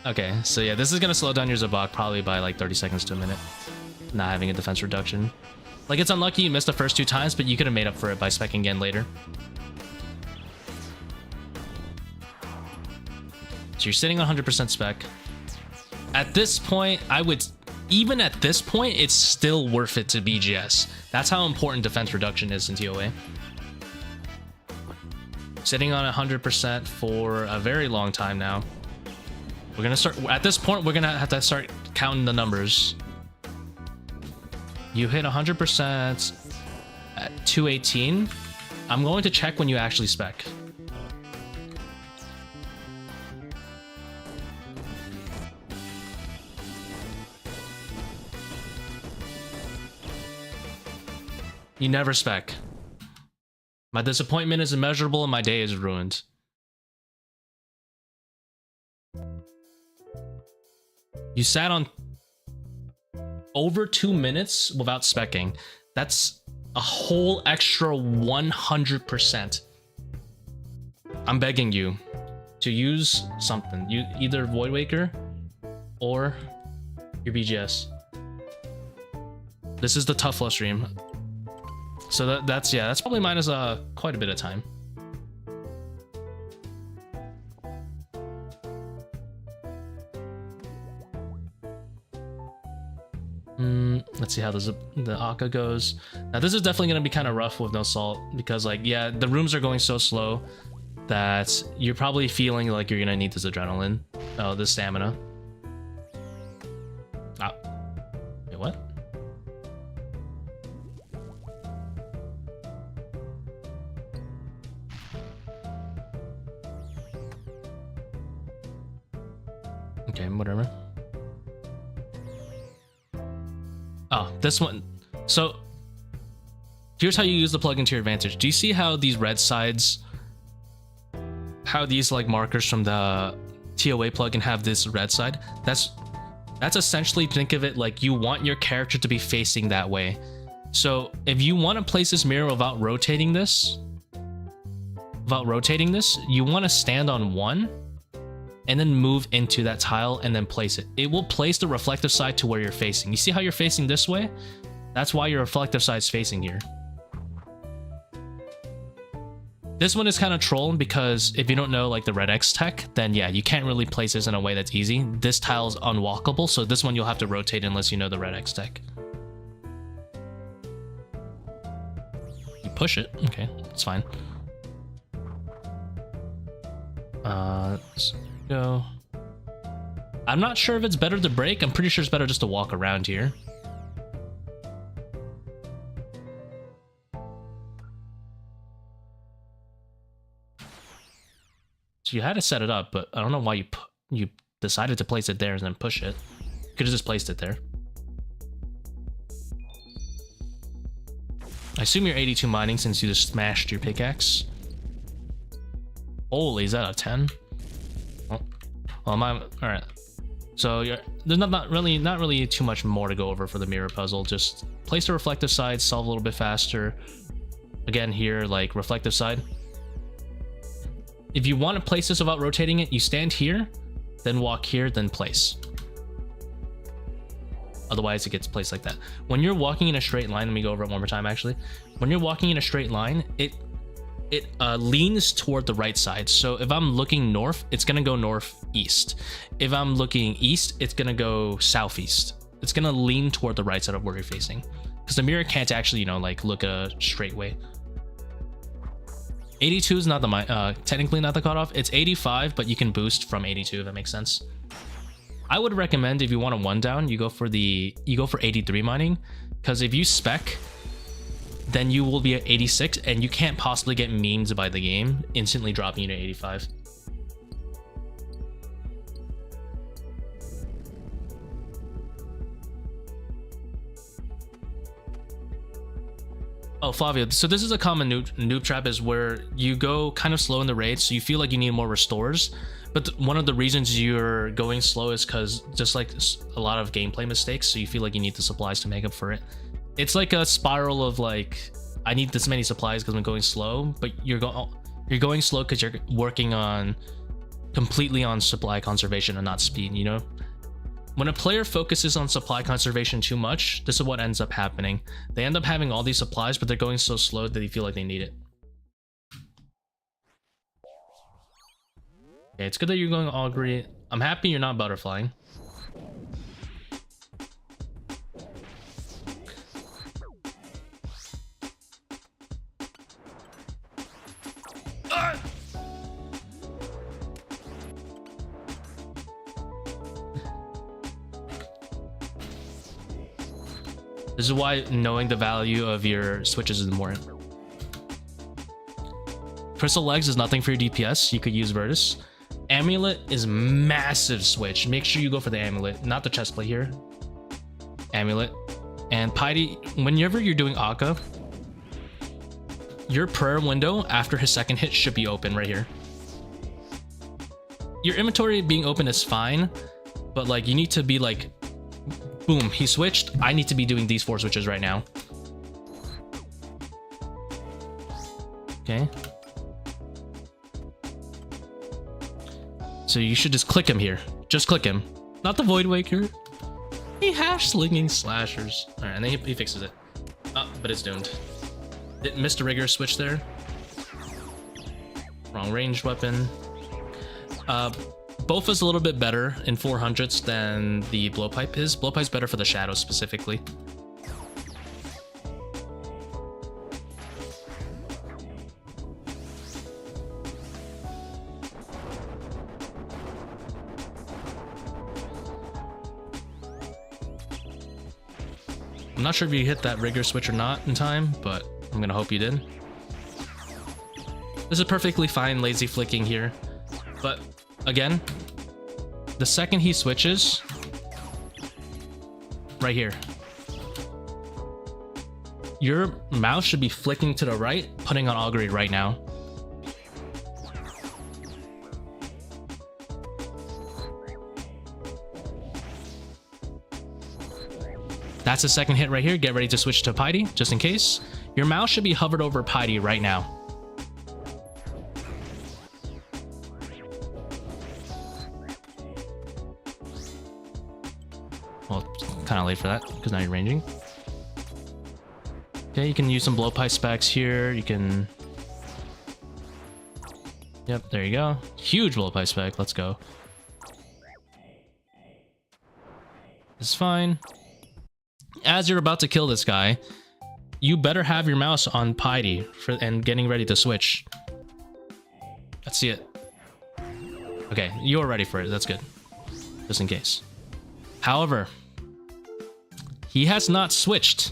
Okay, so yeah, this is gonna slow down your Zabak probably by like 30 seconds to a minute. Not having a defense reduction. Like, it's unlucky you missed the first 2 times, but you could have made up for it by specking again later. So you're sitting on 100% spec. At this point, even at this point, it's still worth it to BGS. That's how important defense reduction is in ToA. Sitting on 100% for a very long time now. We're gonna start, at this point, we're gonna have to start counting the numbers. You hit 100% at 218. I'm going to check when you actually spec. You never spec. My disappointment is immeasurable and my day is ruined. You sat on over 2 minutes without specking. That's a whole extra 100%. I'm begging you to use something. You either Void Waker or your BGS. This is the tough flow stream. So that's probably minus quite a bit of time. Let's see how the Akkha goes. Now this is definitely going to be kind of rough with no salt because, like, yeah, the rooms are going so slow that you're probably feeling like you're going to need this adrenaline. Oh, this stamina. Ah. Wait, what? Okay, whatever. Oh, this one. So here's how you use the plugin to your advantage. Do you see how these red sides, how these like markers from the ToA plugin have this red side? That's essentially, think of it like you want your character to be facing that way. So if you want to place this mirror without rotating this, you want to stand on one and then move into that tile and then place it. It will place the reflective side to where you're facing. You see how you're facing this way? That's why your reflective side's facing here. This one is kind of trolling because if you don't know like the red X tech, then yeah, you can't really place this in a way that's easy. This tile is unwalkable, so this one you'll have to rotate unless you know the red X tech. You push it, okay, it's fine. Let's go. I'm not sure if it's better to break. I'm pretty sure it's better just to walk around here. So you had to set it up, but I don't know why you decided to place it there and then push it. You could have just placed it there. I assume you're 82 mining since you just smashed your pickaxe. Holy, is that a 10? Oh, well, all right. So there's not really too much more to go over for the mirror puzzle. Just place the reflective side, solve a little bit faster. again here, like reflective side. If you want to place this without rotating it, you stand here, then walk here, then place. Otherwise it gets placed like that. When you're walking in a straight line, let me go over it one more time actually. When you're walking in a straight line, it leans toward the right side. So if I'm looking north, it's gonna go northeast. If I'm looking east, it's gonna go southeast. It's gonna lean toward the right side of where you're facing, because the mirror can't actually, you know, like look a straight way. 82 is not the technically not the cutoff. It's 85, but you can boost from 82 if that makes sense. I would recommend, if you want a 1-down, you go for 83 mining, because if you spec, then you will be at 86 and you can't possibly get memed by the game instantly dropping you to 85. Oh, Flavio, so this is a common noob trap, is where you go kind of slow in the raid, so you feel like you need more restores. But one of the reasons you're going slow is because just like a lot of gameplay mistakes, so you feel like you need the supplies to make up for it. It's like a spiral of like, I need this many supplies because I'm going slow, but you're going slow because you're working on completely on supply conservation and not speed, you know? When a player focuses on supply conservation too much, this is what ends up happening. They end up having all these supplies, but they're going so slow that they feel like they need it. Okay, it's good that you're going augury. I'm happy you're not butterflying. This is why knowing the value of your switches is important. Crystal Legs is nothing for your DPS. You could use Virtus. Amulet is massive switch. Make sure you go for the Amulet, not the chestplate here. Amulet. And Piety, whenever you're doing Akkha, your prayer window after his second hit should be open right here. Your inventory being open is fine, but like you need to be like, boom, he switched. I need to be doing these 4 switches right now. Okay. So you should just click him here. Just click him. Not the Void Waker. He hash slinging slashers. Alright, and then he fixes it. Oh, but it's doomed. Didn't Mr. Rigger switch there. Wrong ranged weapon. Both is a little bit better in 400s than the Blowpipe is. Blowpipe's better for the shadows specifically. I'm not sure if you hit that Rigger switch or not in time, but I'm gonna hope you did. This is perfectly fine lazy flicking here, but again, the second he switches, right here, your mouse should be flicking to the right, putting on augury right now. That's the second hit right here. Get ready to switch to Piety, just in case. Your mouse should be hovered over Piety right now. Well, kind of late for that, because now you're ranging. Okay, you can use some blowpipe specs here. You can... Yep, there you go. Huge blowpipe spec. Let's go. It's fine. As you're about to kill this guy, you better have your mouse on Piety and getting ready to switch. Let's see it. Okay, you're ready for it. That's good. Just in case. However, he has not switched,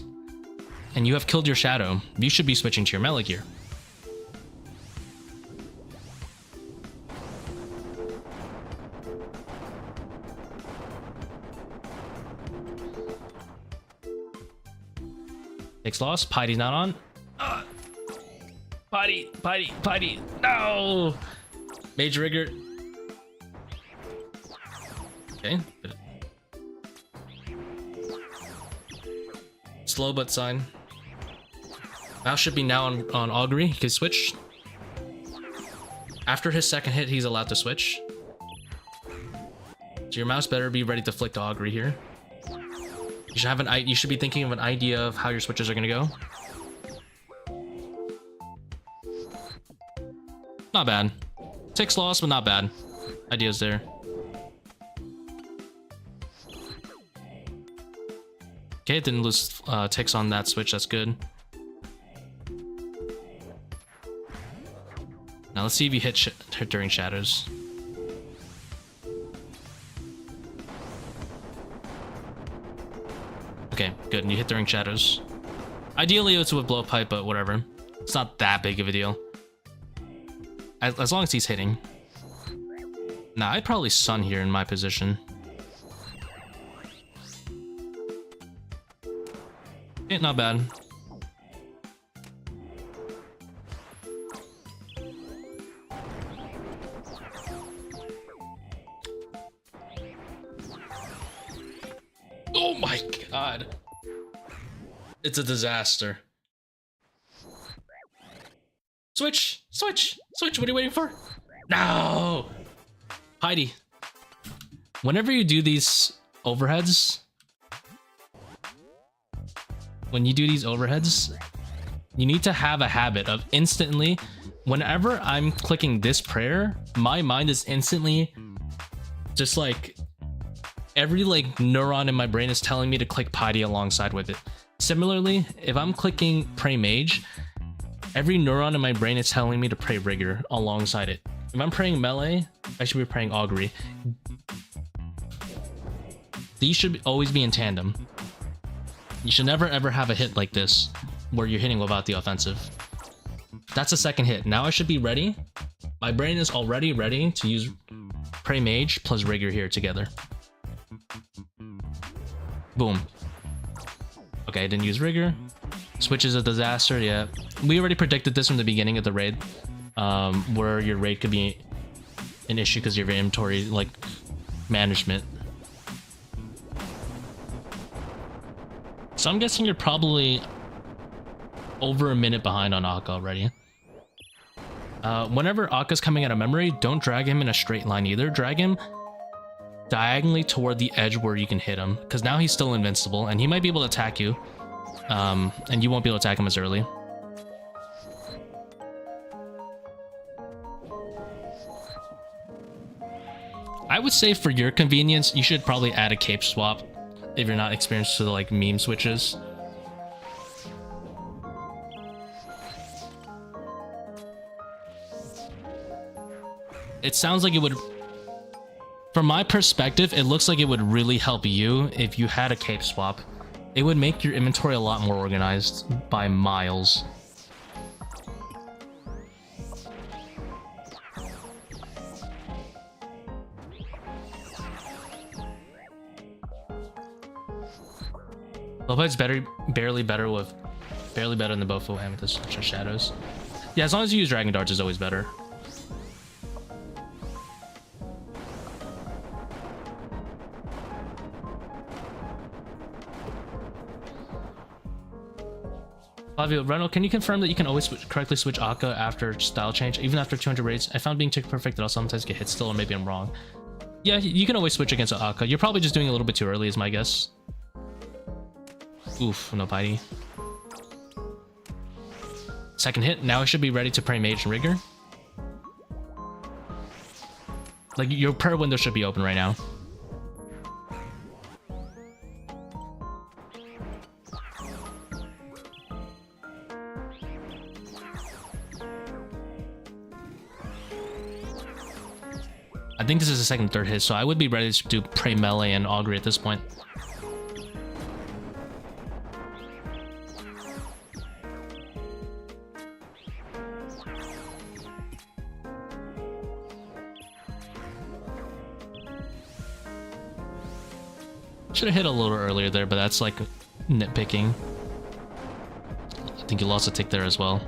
and you have killed your shadow. You should be switching to your melee gear. Takes loss. Piety's not on. Piety. No! Mage Rigger. Okay. Slow but sign. Mouse should be now on augury. He can switch. After his second hit, he's allowed to switch. So your mouse better be ready to flick to augury here. You should be thinking of an idea of how your switches are gonna go. Not bad. 6 loss, but not bad. Ideas there. Okay, didn't lose ticks on that switch. That's good. Now let's see if you hit during shadows. Okay, good. And you hit during shadows. Ideally, it's with blowpipe, but whatever. It's not that big of a deal. As long as he's hitting. Nah, I'd probably sun here in my position. Okay, not bad. Oh my god. It's a disaster. Switch! Switch! Switch! What are you waiting for? No! Heidi. Whenever you do these overheads... you need to have a habit of instantly... Whenever I'm clicking this prayer, my mind is instantly... just like... every like neuron in my brain is telling me to click piety alongside with it. Similarly, if I'm clicking pray mage, every neuron in my brain is telling me to pray rigor alongside it. If I'm praying melee, I should be praying augury. These should always be in tandem. You should never ever have a hit like this where you're hitting without the offensive. That's a second hit. Now I should be ready. My brain is already ready to use pray mage plus rigor here together. Boom. Okay, I didn't use rigor. Switch is a disaster, yeah. We already predicted this from the beginning of the raid, where your raid could be an issue because of your inventory, like, management. So I'm guessing you're probably over a minute behind on Akkha already. Whenever Akkha's coming out of memory, don't drag him in a straight line either. Drag him diagonally toward the edge where you can hit him, because now he's still invincible and he might be able to attack you, and you won't be able to attack him as early. I would say for your convenience, you should probably add a cape swap if you're not experienced to the like meme switches. It sounds like it would... From my perspective, it looks like it would really help you if you had a cape swap. It would make your inventory a lot more organized by miles. Lopez barely better than the bow full amethyst shadows. Yeah, as long as you use dragon darts is always better. Flavio, Reno, can you confirm that you can always correctly switch Akkha after style change, even after 200 raids? I found being tick perfect that I'll sometimes get hit still, or maybe I'm wrong. Yeah, you can always switch against Akkha. You're probably just doing a little bit too early is my guess. Oof, no piety. Second hit, now I should be ready to pray mage and rigor. Like, your prayer window should be open right now. I think this is the second, third hit, so I would be ready to do pray melee and augury at this point. Should have hit a little earlier there, but that's like nitpicking. I think you lost a tick there as well.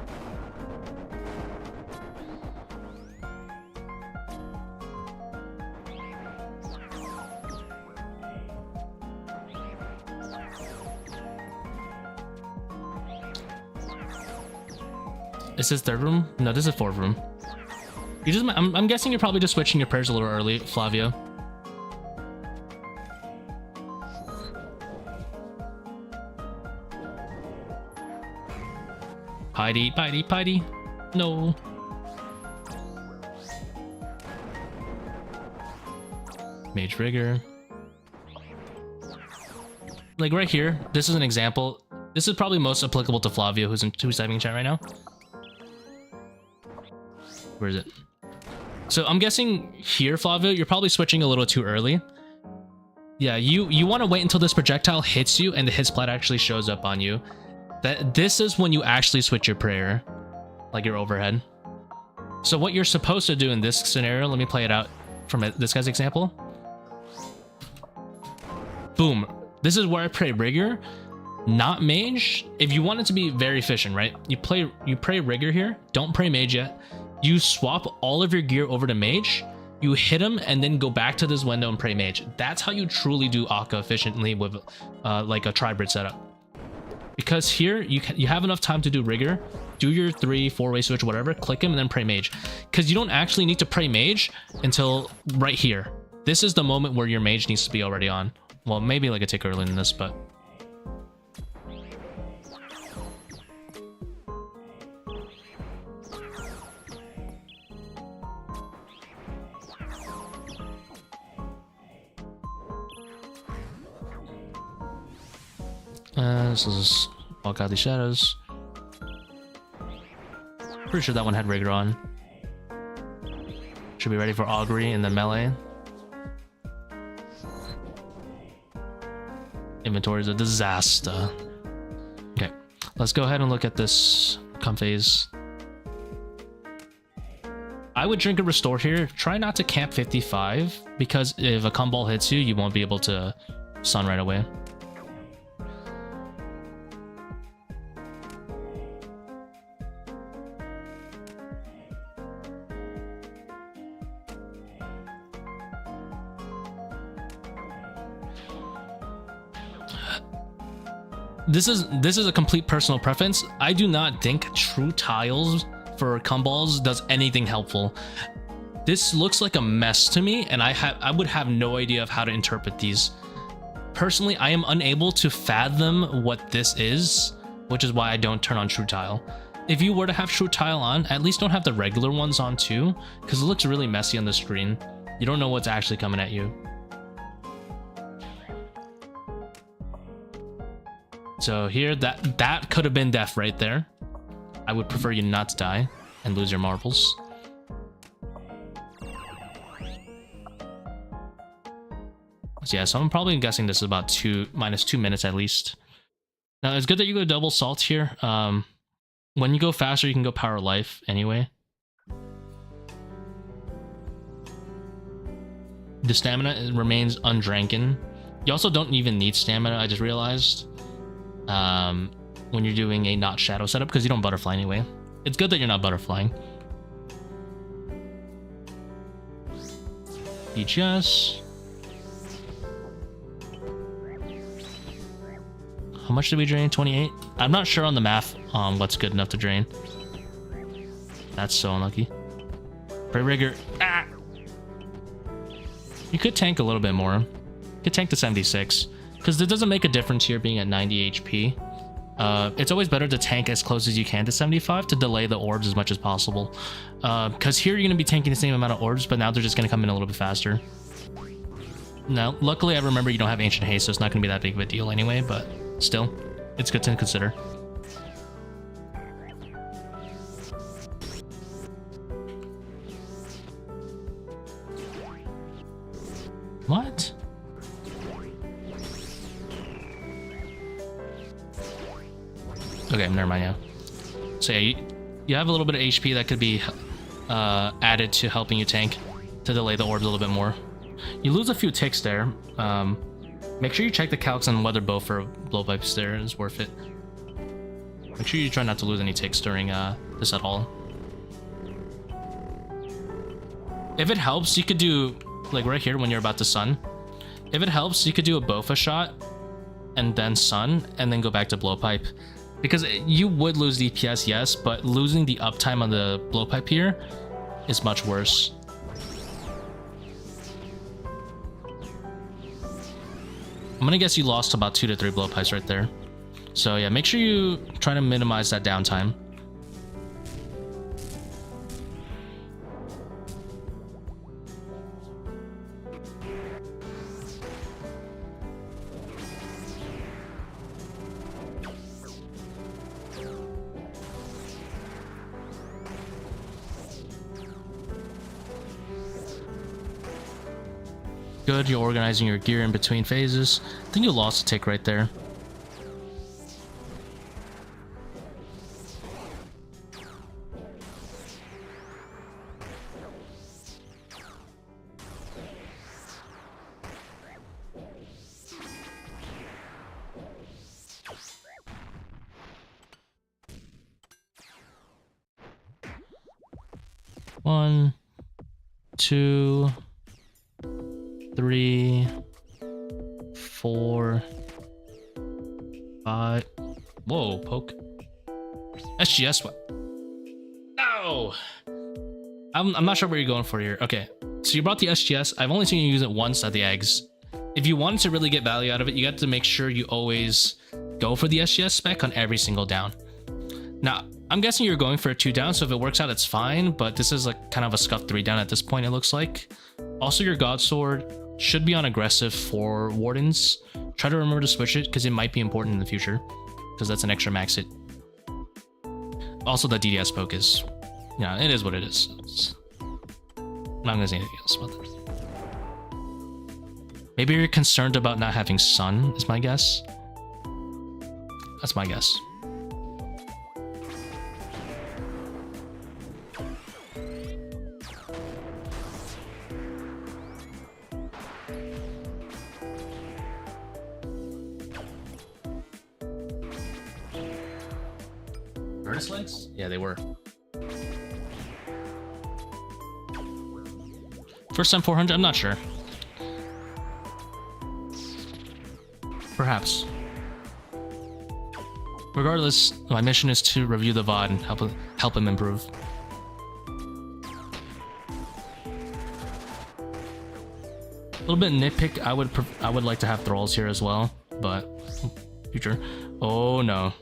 Is this third room? No, this is fourth room. You just, I'm guessing you're probably just switching your prayers a little early, Flavio. Piety. No. Mage Rigger. Like right here, this is an example. This is probably most applicable to Flavio, who's typing in chat right now. Where is it? So I'm guessing here, Flavio, you're probably switching a little too early. Yeah, you want to wait until this projectile hits you and the hit splat actually shows up on you. This is when you actually switch your prayer, like your overhead. So what you're supposed to do in this scenario, let me play it out from this guy's example. Boom. This is where I pray rigger, not mage. If you want it to be very efficient, right? You pray rigger here. Don't pray mage yet. You swap all of your gear over to mage. You hit him and then go back to this window and pray mage. That's how you truly do Akkha efficiently with like a tribrid setup. Because here you have enough time to do rigger, do your 3-4-way switch, whatever, click him and then pray mage. Because you don't actually need to pray mage until right here. This is the moment where your mage needs to be already on. Well, maybe like a tick earlier than this, but this is Walk Out the Shadows. Pretty sure that one had rigger on. Should be ready for augury in the melee. Inventory is a disaster. Okay, let's go ahead and look at this come phase. I would drink a restore here. Try not to camp 55 because if a come ball hits you, you won't be able to sun right away. This is a complete personal preference. I do not think true tiles for come balls does anything helpful. This looks like a mess to me, and I would have no idea of how to interpret these. Personally, I am unable to fathom what this is, which is why I don't turn on true tile. If you were to have true tile on, at least don't have the regular ones on too, because it looks really messy on the screen. You don't know what's actually coming at you. So here, that could have been death right there. I would prefer you not to die and lose your marbles. So yeah, so I'm probably guessing this is about -2 minutes at least. Now, it's good that you go double salt here. When you go faster, you can go power life anyway. The stamina remains undranken. You also don't even need stamina, I just realized. When you're doing a not shadow setup, because you don't butterfly anyway. It's good that you're not butterflying. EGS. How much did we drain? 28? I'm not sure on the math what's good enough to drain. That's so unlucky. Pray rigger. Ah! You could tank a little bit more. You could tank to 76. Because it doesn't make a difference here being at 90 HP. It's always better to tank as close as you can to 75 to delay the orbs as much as possible. Because here you're going to be tanking the same amount of orbs, but now they're just going to come in a little bit faster. Now, luckily I remember you don't have Ancient Haste, so it's not going to be that big of a deal anyway, but still, it's good to consider. What? Okay, never mind now. So yeah, you have a little bit of HP that could be added to helping you tank to delay the orbs a little bit more. You lose a few ticks there. Make sure you check the calcs on whether bow for blowpipes there is worth it. Make sure you try not to lose any ticks during this at all. If it helps, you could do, like right here when you're about to sun. If it helps, you could do a Bofa shot and then sun and then go back to blowpipe. Because you would lose DPS, yes, but losing the uptime on the blowpipe here is much worse. I'm gonna guess you lost about 2 to 3 blowpipes right there. So yeah, make sure you try to minimize that downtime. Good, you're organizing your gear in between phases. I think you lost a tick right there. One, 2, 3, 4, 5. Whoa, poke. SGS what? No! I'm not sure what you're going for here. Okay, so you brought the SGS. I've only seen you use it once at the eggs. If you wanted to really get value out of it, you got to make sure you always go for the SGS spec on every single down. Now, I'm guessing you're going for a 2 down, so if it works out, it's fine, but this is like kind of a scuffed 3 down at this point, it looks like. Also, your God Sword should be on aggressive for Wardens. Try to remember to switch it, because it might be important in the future, because that's an extra max hit. Also, the DDS poke is... yeah, it is what it is. I'm not gonna say anything else about that. Maybe you're concerned about not having Sun, is my guess. That's my guess. Vertus legs? Yeah, they were. First time 400? I'm not sure. Perhaps. Regardless, my mission is to review the VOD and help him improve. A little bit nitpick. I would like to have thralls here as well, but future. Oh no.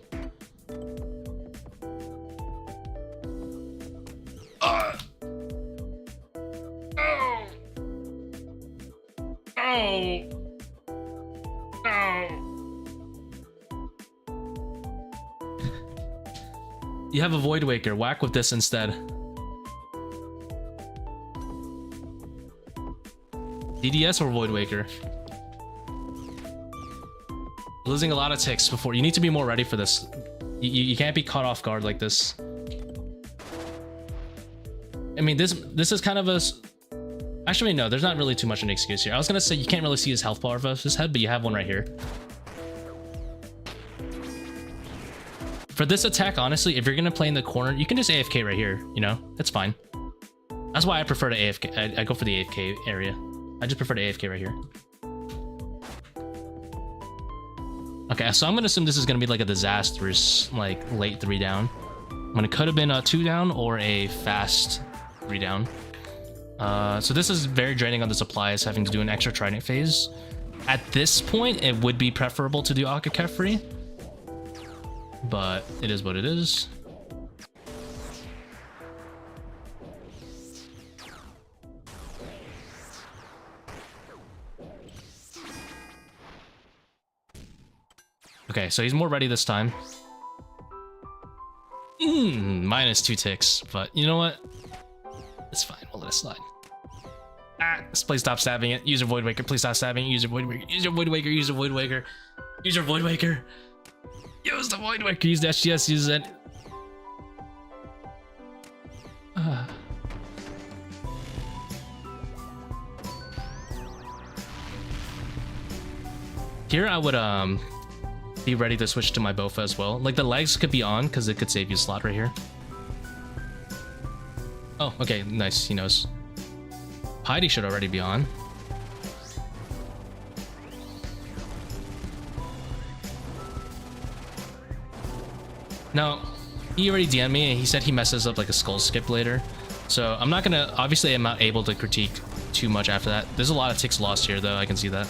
You have a Void Waker. Whack with this instead. DDS or Void Waker? Losing a lot of ticks before. You need to be more ready for this. You can't be caught off guard like this. I mean, this is kind of a... Actually, no, there's not really too much of an excuse here. I was going to say you can't really see his health bar above his head, but you have one right here. For this attack, honestly, if you're going to play in the corner, you can just AFK right here, you know? That's fine. That's why I prefer to AFK. I go for the AFK area. I just prefer to AFK right here. Okay, so I'm going to assume this is going to be like a disastrous, like, late 3 down. When it could have been a 2 down or a fast 3 down. So this is very draining on the supplies, having to do an extra trident phase. At this point, it would be preferable to do Akkha Kefri, but it is what it is. Okay, so he's more ready this time. Minus 2 ticks, but you know what? It's fine, we'll let it slide. Please stop stabbing it. Use your Void Waker. Please stop stabbing it. Use your Void Waker. Use your Void Waker. Use your Void Waker. Use your Void Waker. Use the Void Waker. Use the SGS. Use it. Here I would be ready to switch to my Bofa as well. Like the legs could be on because it could save you a slot right here. Oh, okay, nice. He knows. Heidi should already be on. Now, he already DM'd me and he said he messes up like a skull skip later. So I'm not gonna, obviously I'm not able to critique too much after that. There's a lot of ticks lost here though, I can see that.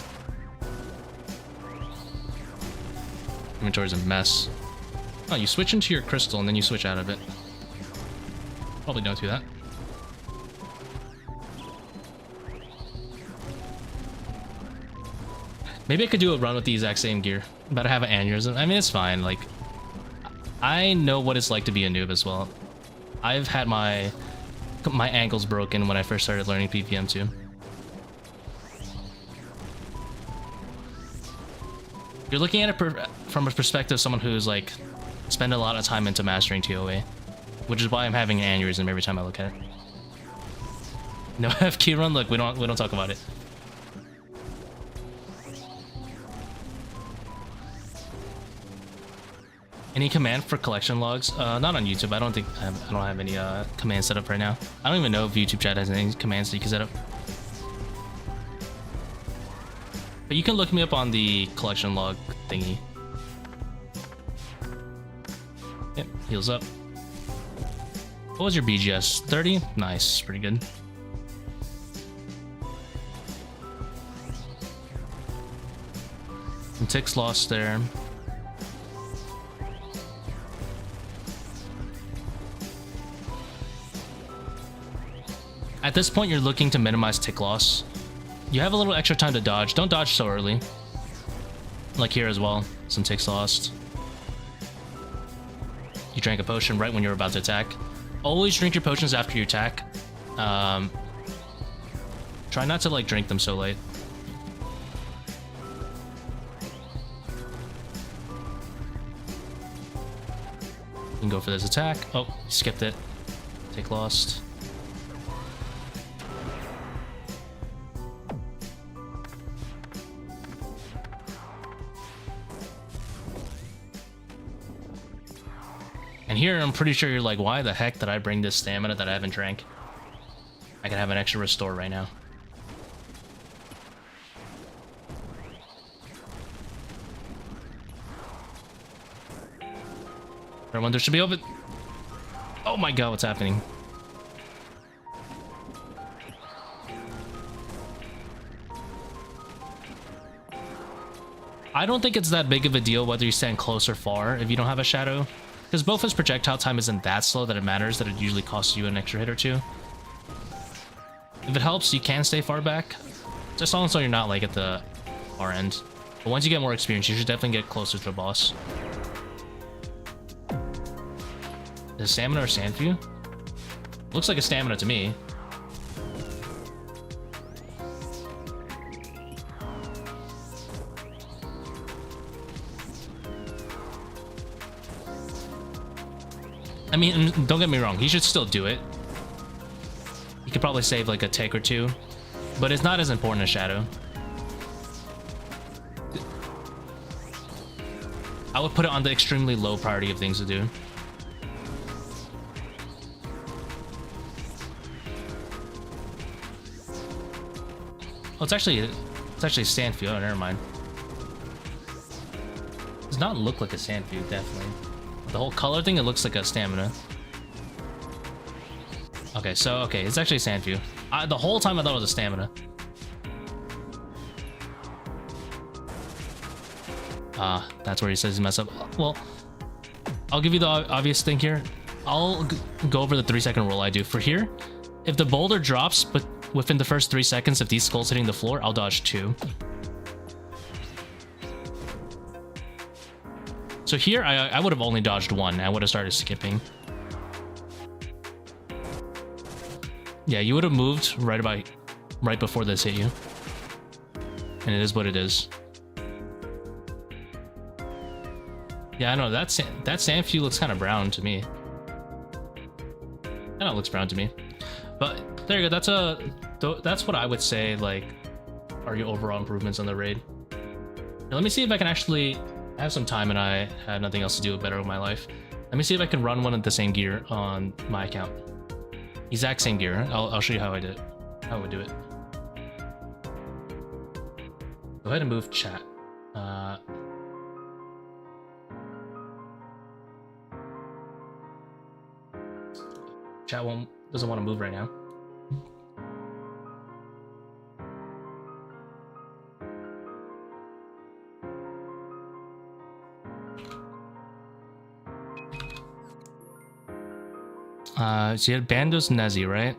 Inventory's a mess. Oh, you switch into your crystal and then you switch out of it. Probably don't do that. Maybe I could do a run with the exact same gear. I'm about to have an aneurysm. I mean, it's fine. Like, I know what it's like to be a noob as well. I've had my ankles broken when I first started learning PPM too. You're looking at it from a perspective of someone who's like spend a lot of time into mastering ToA, which is why I'm having an aneurysm every time I look at it. No FQ run. Look, we don't talk about it. Any command for collection logs? Not on YouTube. I don't think I don't have any commands set up right now. I don't even know if YouTube chat has any commands that you can set up. But you can look me up on the collection log thingy. Yep, heals up. What was your BGS? 30? Nice, pretty good. Some ticks lost there. At this point, you're looking to minimize tick loss. You have a little extra time to dodge. Don't dodge so early. Like here as well, some ticks lost. You drank a potion right when you were about to attack. Always drink your potions after you attack. Try not to like drink them so late. You can go for this attack. Oh, skipped it. Tick lost. And here, I'm pretty sure you're like, why the heck did I bring this stamina that I haven't drank? I can have an extra restore right now. Everyone, there should be open. Oh my god, what's happening? I don't think it's that big of a deal whether you stand close or far if you don't have a shadow. Because both his projectile time isn't that slow that it matters that it usually costs you an extra hit or two. If it helps, you can stay far back. Just so you're not like at the far end. But once you get more experience, you should definitely get closer to the boss. Is it stamina or sand for you? Looks like a stamina to me. I mean, don't get me wrong, he should still do it. He could probably save like a tick or two, but it's not as important as Shadow. I would put it on the extremely low priority of things to do. Oh, it's actually Sandfield. Oh, never mind. Does not look like a Sandfield, definitely. The whole color thing, it looks like a stamina. Okay, so it's actually Sandview. The whole time I thought it was a stamina. That's where he says he messed up. Well, I'll give you the obvious thing here. I'll go over the 3-second rule I do. For here, if the boulder drops, but within the first 3 seconds, if these skulls hitting the floor, I'll dodge 2. So here, I would have only dodged 1. I would have started skipping. Yeah, you would have moved right before this hit you. And it is what it is. Yeah, I know, that Sandview looks kind of brown to me. I know it looks brown to me. But there you go, that's what I would say, like, are your overall improvements on the raid. Now, let me see if I can actually... I have some time and I have nothing else to do better with my life. Let me see if I can run one of the same gear on my account. Exact same gear. I'll show you how I did it. How I would do it. Go ahead and move chat. Chat doesn't want to move right now. So you had Bandos Nezi, right?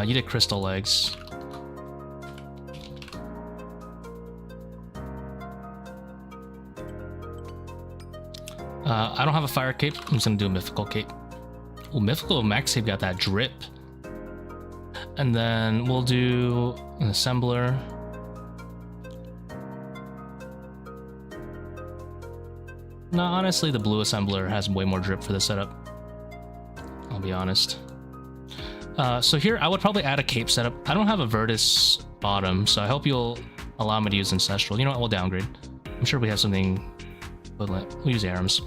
You did Crystal Legs. I don't have a Fire Cape. I'm just gonna do a Mythical Cape. Oh, Mythical Max Cape got that drip. And then we'll do an Assembler. No, honestly, the blue Assembler has way more drip for the setup. I'll be honest. So here, I would probably add a cape setup. I don't have a Virtus bottom, so I hope you'll allow me to use Ancestral. You know what? We'll downgrade. I'm sure we have something equivalent. We'll use Arams.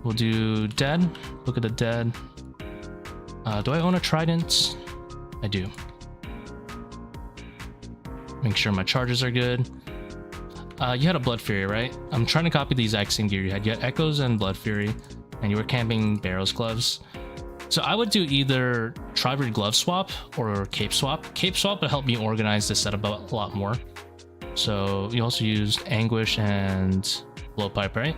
We'll do Dead. Look at the Dead. Do I own a Trident? I do. Make sure my charges are good. You had a Blood Fury, right? I'm trying to copy the exact same gear you had. You had Echoes and Blood Fury, and you were camping Barrow's Gloves. So I would do either Tribrid Glove Swap or Cape Swap. Cape Swap would help me organize this setup a lot more. So you also used Anguish and Blowpipe, right?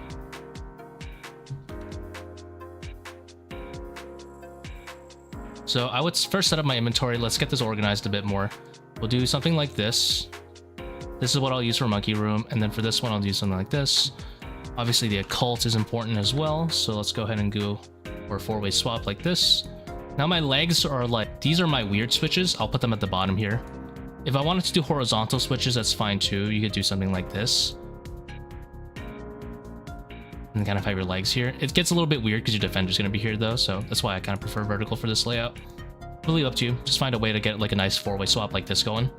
So I would first set up my inventory. Let's get this organized a bit more. We'll do something like this. This is what I'll use for Monkey Room, and then for this one, I'll do something like this. Obviously, the Occult is important as well, so let's go ahead and go for a 4-way swap like this. Now my legs are like, these are my weird switches. I'll put them at the bottom here. If I wanted to do horizontal switches, that's fine too. You could do something like this. And kind of have your legs here. It gets a little bit weird because your defender's going to be here though, so that's why I kind of prefer vertical for this layout. Really up to you. Just find a way to get like a nice 4-way swap like this going.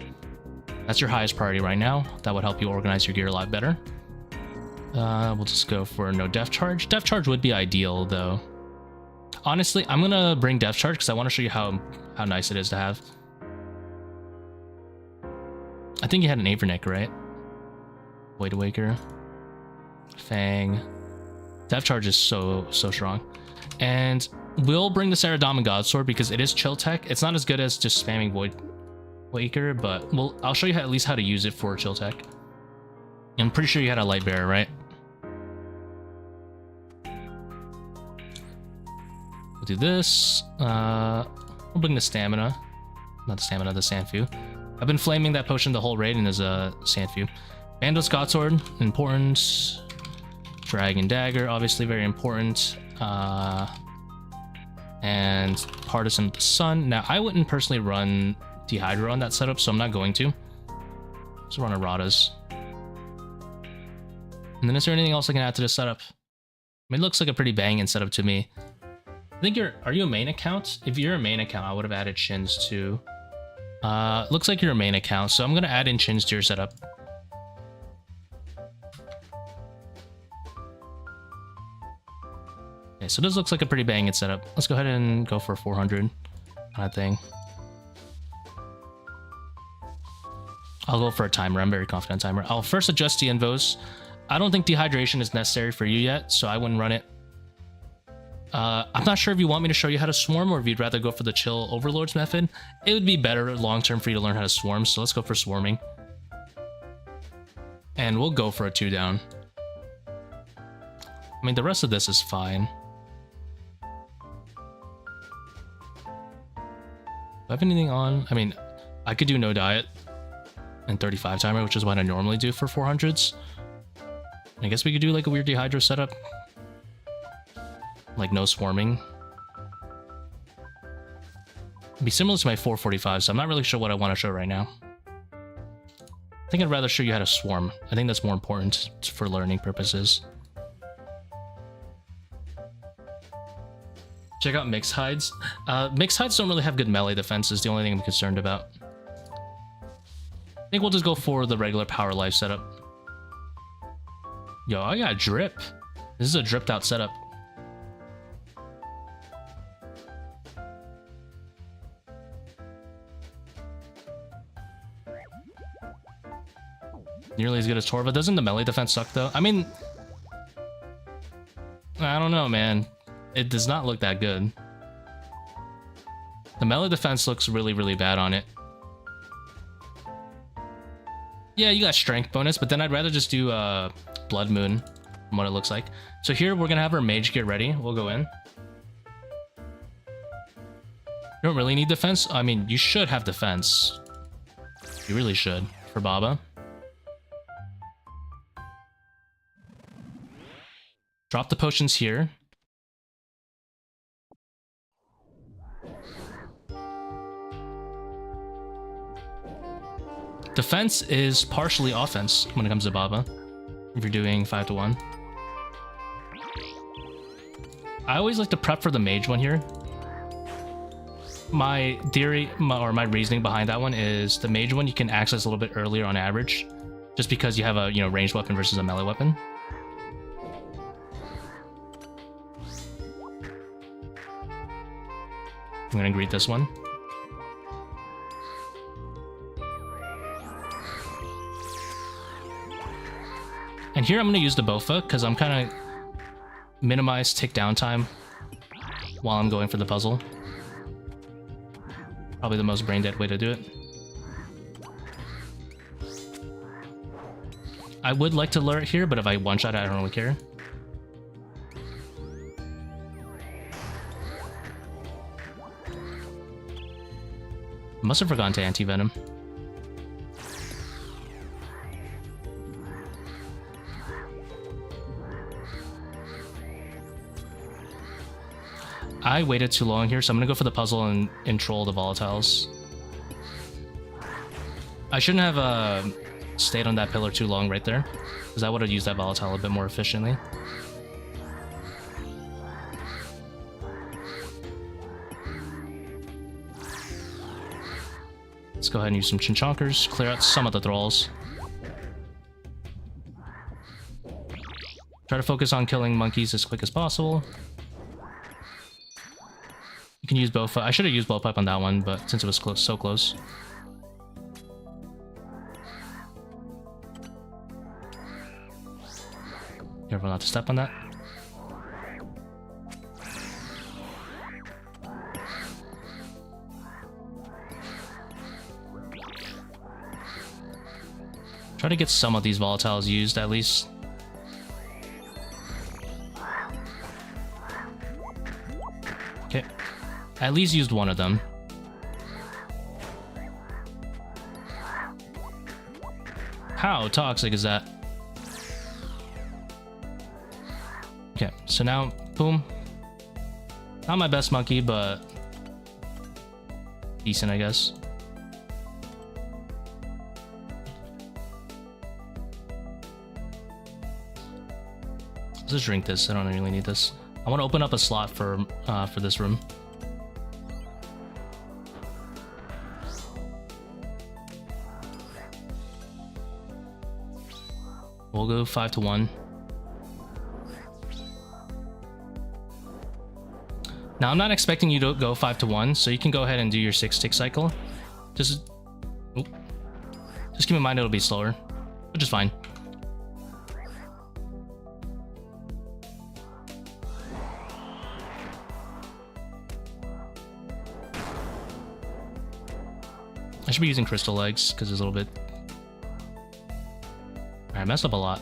That's your highest priority right now. That would help you organize your gear a lot better. We'll just go for no Depth Charge. Depth Charge would be ideal though. Honestly, I'm gonna bring Depth Charge because I want to show you how nice it is to have. I think you had an Avernick, right? Void Awaker. Fang. Depth Charge is so strong. And we'll bring the Saradomin Godsword because it is chill tech. It's not as good as just spamming Void Waker, but I'll show you at least how to use it for chill tech. I'm pretty sure you had a Light Bearer, right? We'll do this. We'll bring the Stamina. Not the Stamina, the Sandfu. I've been flaming that potion the whole raid and there's a Sandfu. Bandos Godsword, important. Dragon Dagger, obviously very important. And Partisan of the Sun. Now, I wouldn't personally run Dehydro on that setup, so I'm not going to. Let's run Erratas. And then is there anything else I can add to this setup? I mean, it looks like a pretty banging setup to me. I think are you a main account? If you're a main account, I would have added Chins too. Looks like you're a main account, so I'm gonna add in Chins to your setup. Okay, so this looks like a pretty banging setup. Let's go ahead and go for 400 kind of thing. I'll go for a timer. I'm very confident timer. I'll first adjust the invos. I don't think dehydration is necessary for you yet, so I wouldn't run it. I'm not sure if you want me to show you how to swarm or if you'd rather go for the chill overlords method. It would be better long term for you to learn how to swarm, so let's go for swarming. And we'll go for a 2 down. I mean, the rest of this is fine. Do I have anything on? I mean, I could do no diet and 35 timer, which is what I normally do for 400s. I guess we could do like a weird dehydro setup. Like no swarming. It'd be similar to my 445, so I'm not really sure what I want to show right now. I think I'd rather show you how to swarm. I think that's more important for learning purposes. Check out Mixed Hides. Mixed Hides don't really have good melee defense, is the only thing I'm concerned about. I think we'll just go for the regular power life setup. Yo, I got drip. This is a dripped out setup. Nearly as good as Torva. Doesn't the melee defense suck though? I mean, don't know, man. It does not look that good. The melee defense looks really, really bad on it. Yeah, you got strength bonus, but then I'd rather just do Blood Moon from what it looks like. So here we're gonna have our mage gear ready. We'll go in. You don't really need defense. I mean, you should have defense. You really should for Baba. Drop the potions here. Defense is partially offense when it comes to Baba, if you're doing 5 to 1. I always like to prep for the mage one here. My theory, or my reasoning behind that one is the mage one you can access a little bit earlier on average, just because you have a ranged weapon versus a melee weapon. I'm gonna greet this one. And here I'm gonna use the Bofa because I'm kind of minimize tick down time while I'm going for the puzzle. Probably the most brain dead way to do it. I would like to lure it here, but if I one-shot it, I don't really care. Must have forgotten to anti-venom. I waited too long here, so I'm gonna go for the puzzle and troll the volatiles. I shouldn't have stayed on that pillar too long right there, because I would have used that volatile a bit more efficiently. Let's go ahead and use some chinchonkers, clear out some of the thralls. Try to focus on killing monkeys as quick as possible. You can use Bofa. I should have used Blowpipe on that one, but since it was close, so close. Careful not to step on that. Try to get some of these volatiles used at least. Okay. I at least used one of them. How toxic is that? Okay, so now, boom. Not my best monkey, but decent, I guess. Let's just drink this. I don't really need this. I want to open up a slot for this room. We'll go 5 to 1. Now I'm not expecting you to go 5 to 1, so you can go ahead and do your 6 tick cycle. Just keep in mind it'll be slower, which is fine. I should be using crystal legs because it's a little bit... I messed up a lot.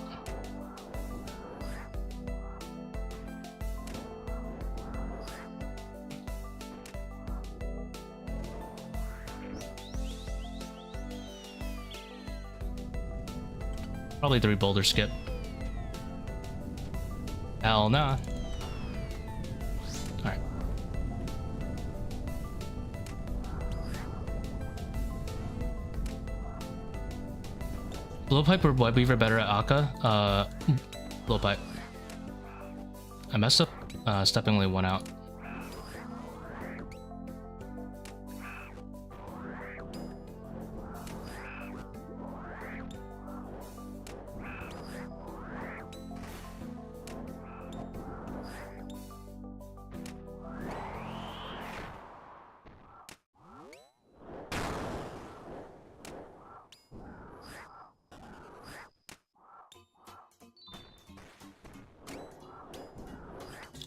Probably 3 boulder skip. Hell nah. Alright. Blowpipe or Web Weaver better at Akkha? Blowpipe. I messed up stepping only 1 out.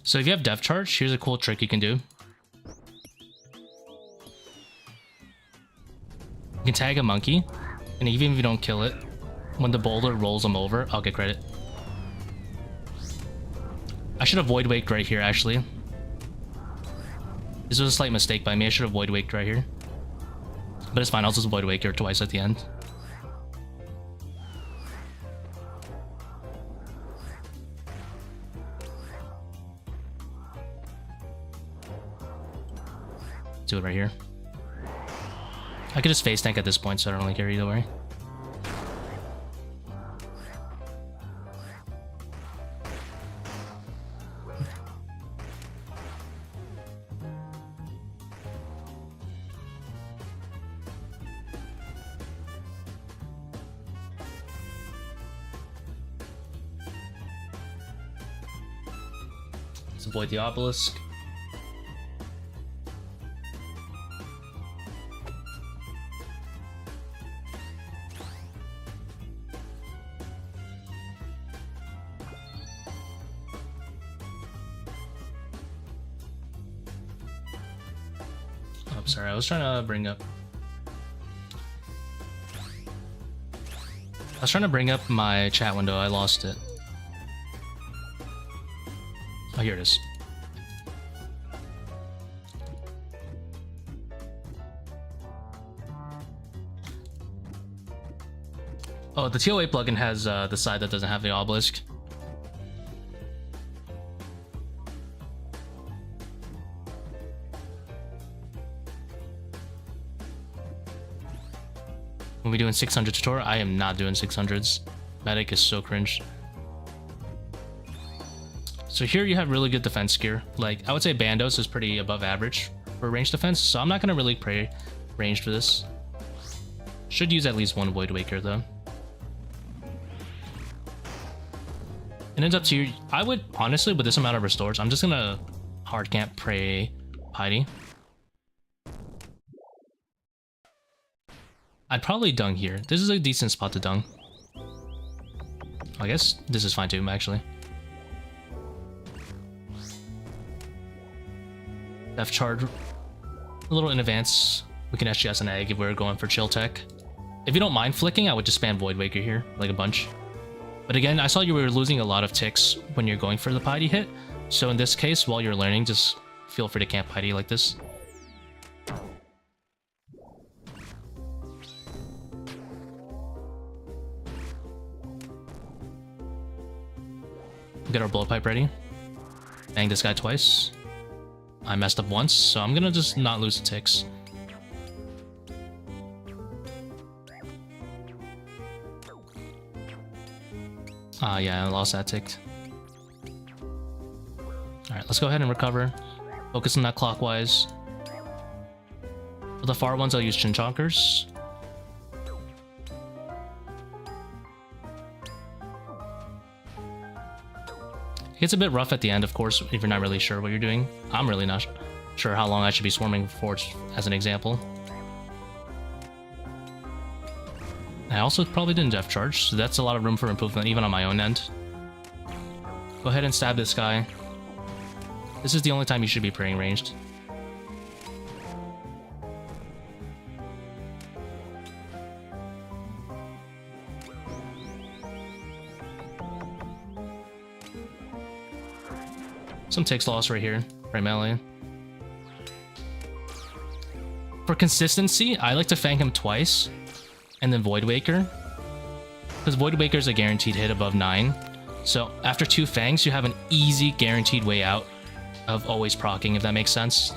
So if you have depth charge, here's a cool trick you can do. You can tag a monkey, and even if you don't kill it, when the boulder rolls them over, I'll get credit. I should have void waked right here, actually. This was a slight mistake by me. I should have void waked right here. But it's fine, I'll just void wake her twice at the end. Do it right here. I could just face tank at this point, so I don't really care either way. Let's avoid the obelisk. Oh, sorry, I was trying to bring up... my chat window, I lost it. Oh, here it is. Oh, the ToA plugin has the side that doesn't have the obelisk. When we doing 600 tutorial, I am not doing 600s. Medic is so cringe. So here you have really good defense gear. Like, I would say Bandos is pretty above average for range defense, so I'm not gonna really pray ranged for this. Should use at least one Void Waker though. And it's up to you. I would honestly, with this amount of restores, I'm just gonna hard camp pray Heidi. I'd probably dung here. This is a decent spot to dung. I guess this is fine too, actually. Def charge a little in advance. We can SGS an egg if we're going for chill tech. If you don't mind flicking, I would just spam Void Waker here, like a bunch. But again, I saw you were losing a lot of ticks when you're going for the piety hit. So in this case, while you're learning, just feel free to camp piety like this. Get our blowpipe ready. Bang this guy twice. I messed up once, so I'm gonna just not lose the ticks. Yeah, I lost that tick. Alright, let's go ahead and recover. Focus on that clockwise. For the far ones, I'll use Chinchonkers. It gets a bit rough at the end, of course, if you're not really sure what you're doing. I'm really not sure how long I should be swarming for, as an example. I also probably didn't def charge, so that's a lot of room for improvement, even on my own end. Go ahead and stab this guy. This is the only time you should be praying ranged. Some ticks loss right here, primarily. For consistency, I like to fang him twice, and then Void Waker. Because Void Waker is a guaranteed hit above 9. So after 2 fangs, you have an easy guaranteed way out of always proccing, if that makes sense.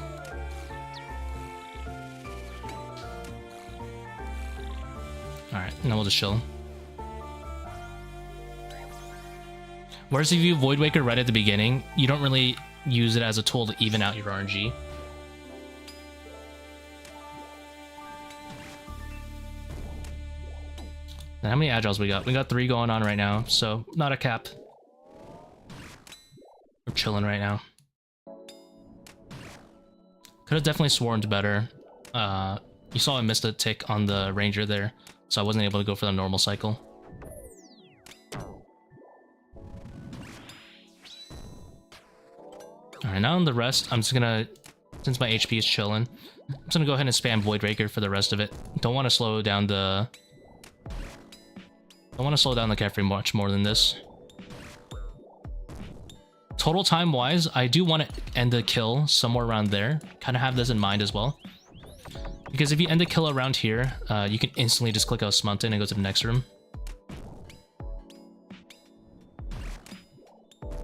Alright, now we'll just chill. Whereas if you Void Waker right at the beginning, you don't really use it as a tool to even out your RNG. And how many agiles we got? We got 3 going on right now, so not a cap. We're chilling right now. Could have definitely swarmed better. You saw I missed a tick on the ranger there, so I wasn't able to go for the normal cycle. Alright, now on the rest, I'm just gonna, since my HP is chilling, I'm just gonna go ahead and spam Void Raker for the rest of it. Don't want to slow down the... Don't want to slow down the Kefri much more than this. Total time-wise, I do want to end the kill somewhere around there. Kind of have this in mind as well. Because if you end the kill around here, you can instantly just click out Smunton and go to the next room.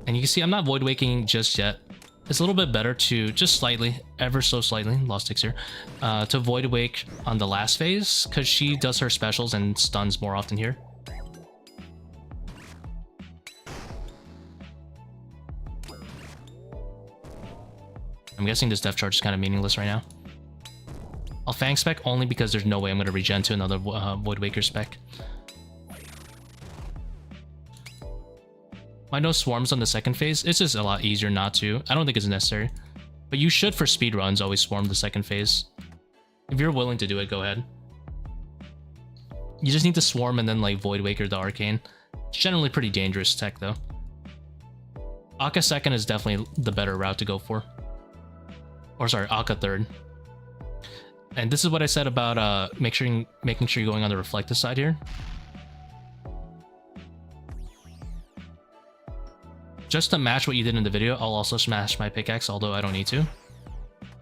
And you can see I'm not Void Waking just yet. It's a little bit better to just slightly, ever so slightly, lost ticks here, to Void Wake on the last phase, because she does her specials and stuns more often here. I'm guessing this Death Charge is kind of meaningless right now. I'll Fang spec only because there's no way I'm going to regen to another Void Waker spec. I know swarms on the second phase. It's just a lot easier not to. I don't think it's necessary. But you should, for speedruns, always swarm the second phase. If you're willing to do it, go ahead. You just need to swarm and then like Void Waker the Arcane. It's generally pretty dangerous tech though. Akkha second is definitely the better route to go for. Or sorry, Akkha third. And this is what I said about making sure you're going on the reflective side here. Just to match what you did in the video, I'll also smash my pickaxe, although I don't need to.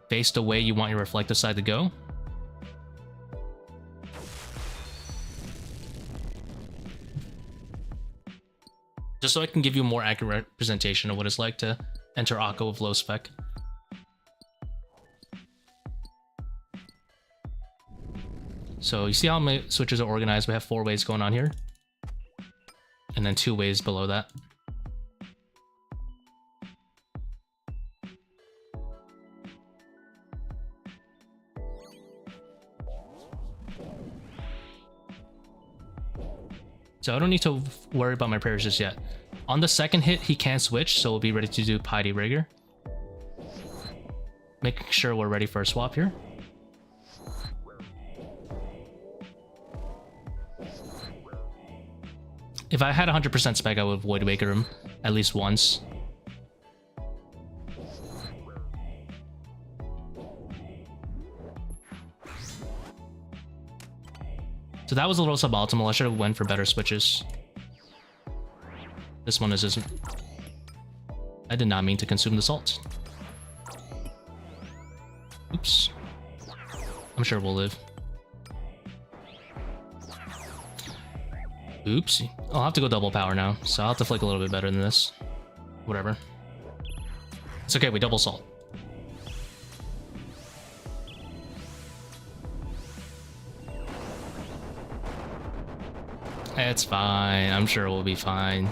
Face the way you want your reflective side to go. Just so I can give you a more accurate representation of what it's like to enter Akkha with low spec. So you see how my switches are organized? We have 4 ways going on here. And then 2 ways below that. So I don't need to worry about my prayers just yet. On the second hit, he can switch, so we'll be ready to do Piety Rigor. Making sure we're ready for a swap here. If I had 100% spec, I would Void Waker him at least once. So that was a little suboptimal. I should have went for better switches. This one is just... I did not mean to consume the salt. Oops. I'm sure we'll live. Oopsie. I'll have to go double power now, so I'll have to flick a little bit better than this. Whatever. It's okay, we double salt. It's fine. I'm sure we'll be fine.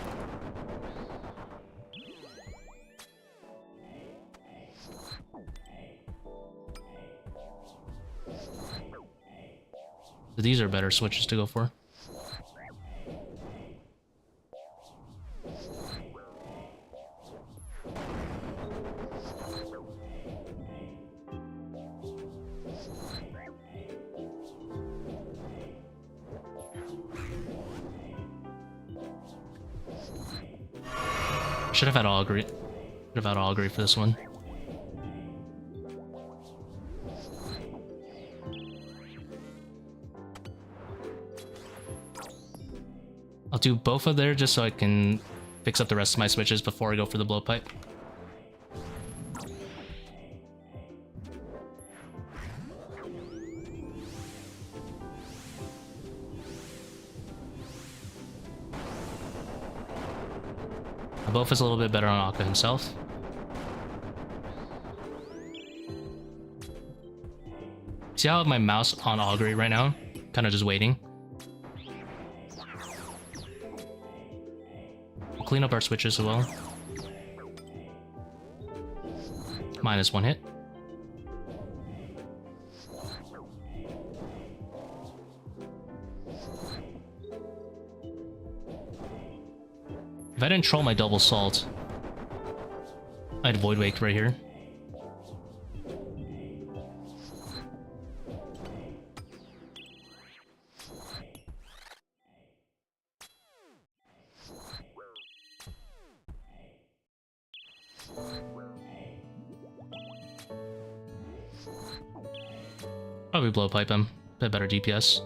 So these are better switches to go for. Should have had Augury. Should have had Augury for this one. I'll do both of there just so I can fix up the rest of my switches before I go for the blowpipe. Both is a little bit better on Akkha himself. See how I have my mouse on Augury right now? Kind of just waiting. We'll clean up our switches as well. -1 hit. If I didn't troll my double salt, I'd Void Wake right here. Probably blowpipe him. Bit better DPS.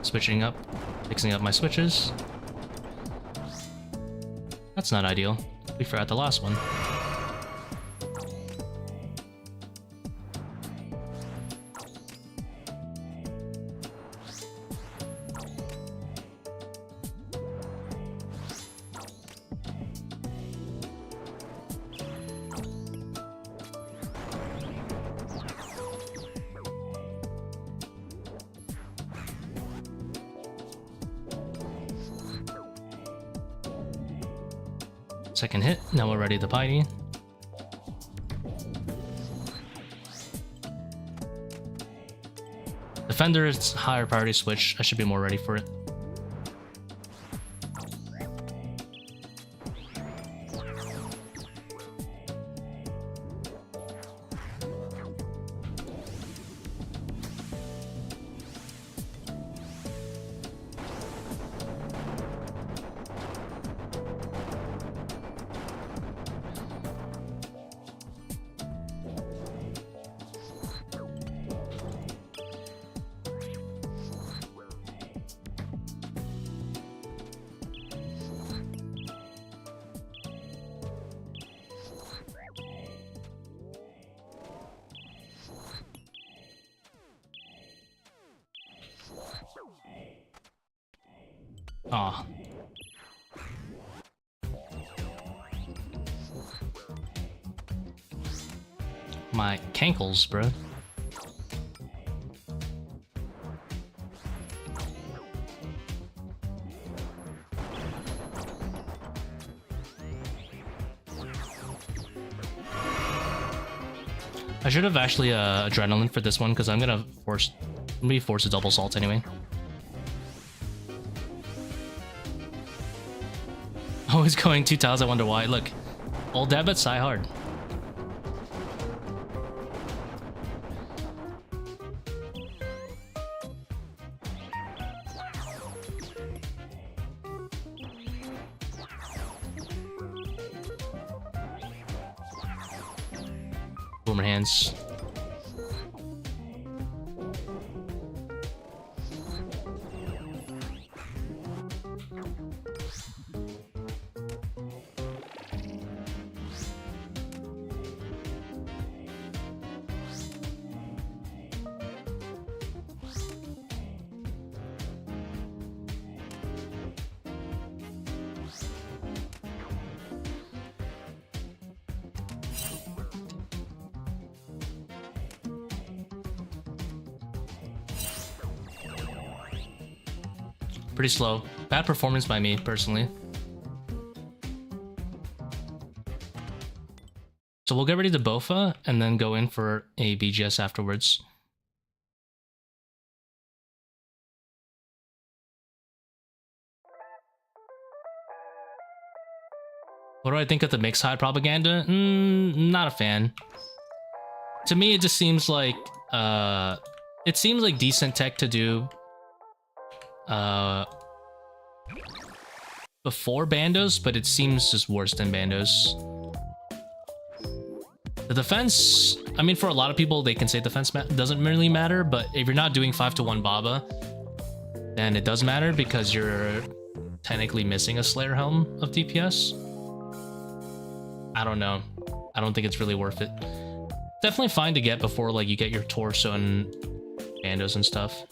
Switching up, fixing up my switches. That's not ideal. We forgot the last one. Second hit, now we're ready to Piney. Defender is higher priority switch, I should be more ready for it. Aw. My cankles, bro. I should have actually adrenaline for this one because I'm gonna be forced to double salt anyway. Always going 2 tiles, I wonder why. Look, old dab at Psy hard. Boomer hands. Pretty slow. Bad performance by me, personally. So we'll get ready to Bofa and then go in for a BGS afterwards. What do I think of the mixed hide propaganda? Not a fan. To me, it just seems like decent tech to do before Bandos, but it seems just worse than Bandos. The defense, I mean, for a lot of people, they can say defense doesn't really matter, but if you're not doing 5-1 Baba, then it does matter because you're technically missing a Slayer Helm of DPS. I don't know. I don't think it's really worth it. Definitely fine to get before like you get your torso and Bandos and stuff.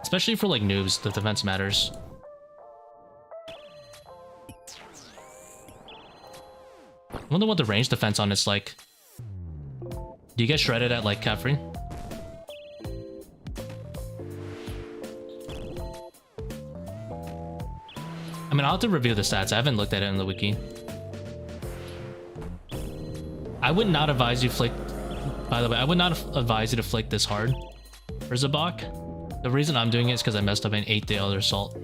Especially for like noobs, the defense matters. I wonder what the range defense on it's like. Do you get shredded at like Caffrey? I mean, I'll have to review the stats. I haven't looked at it in the wiki. I would not advise you flick. By the way, I would not advise you to flick this hard for Zabak. The reason I'm doing it is because I messed up and ate the other salt.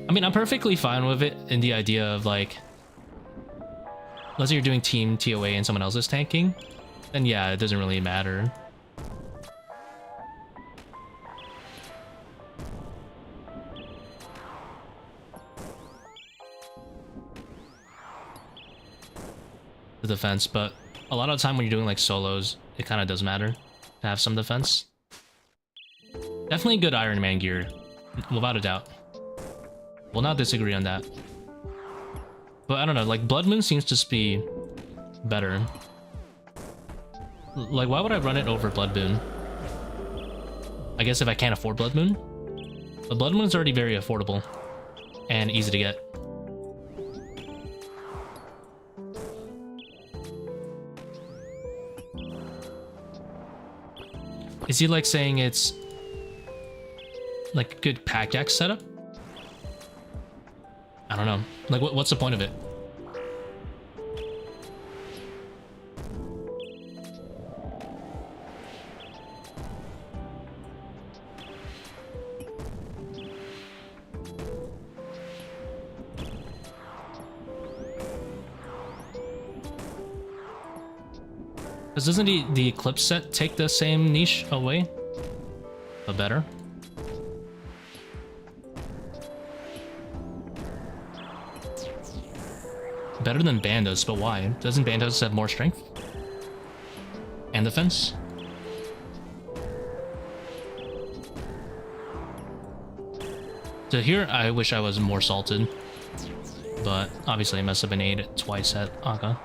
I mean, I'm perfectly fine with it in the idea of like, let's say you're doing team ToA and someone else is tanking, then yeah, it doesn't really matter. The defense, but a lot of the time when you're doing like solos, it kind of does matter to have some defense. Definitely good Iron Man gear, without a doubt. Will not disagree on that. But I don't know, like Blood Moon seems to just be better. Like, why would I run it over Blood Moon? I guess if I can't afford Blood Moon. But Blood Moon's already very affordable and easy to get. Is he like saying it's like a good pack jack setup? I don't know. Like, what's the point of it? Because doesn't the Eclipse set take the same niche away? But better? Better than Bandos, but why? Doesn't Bandos have more strength? And defense? So here, I wish I was more salted. But obviously I must have been ate twice at Akkha.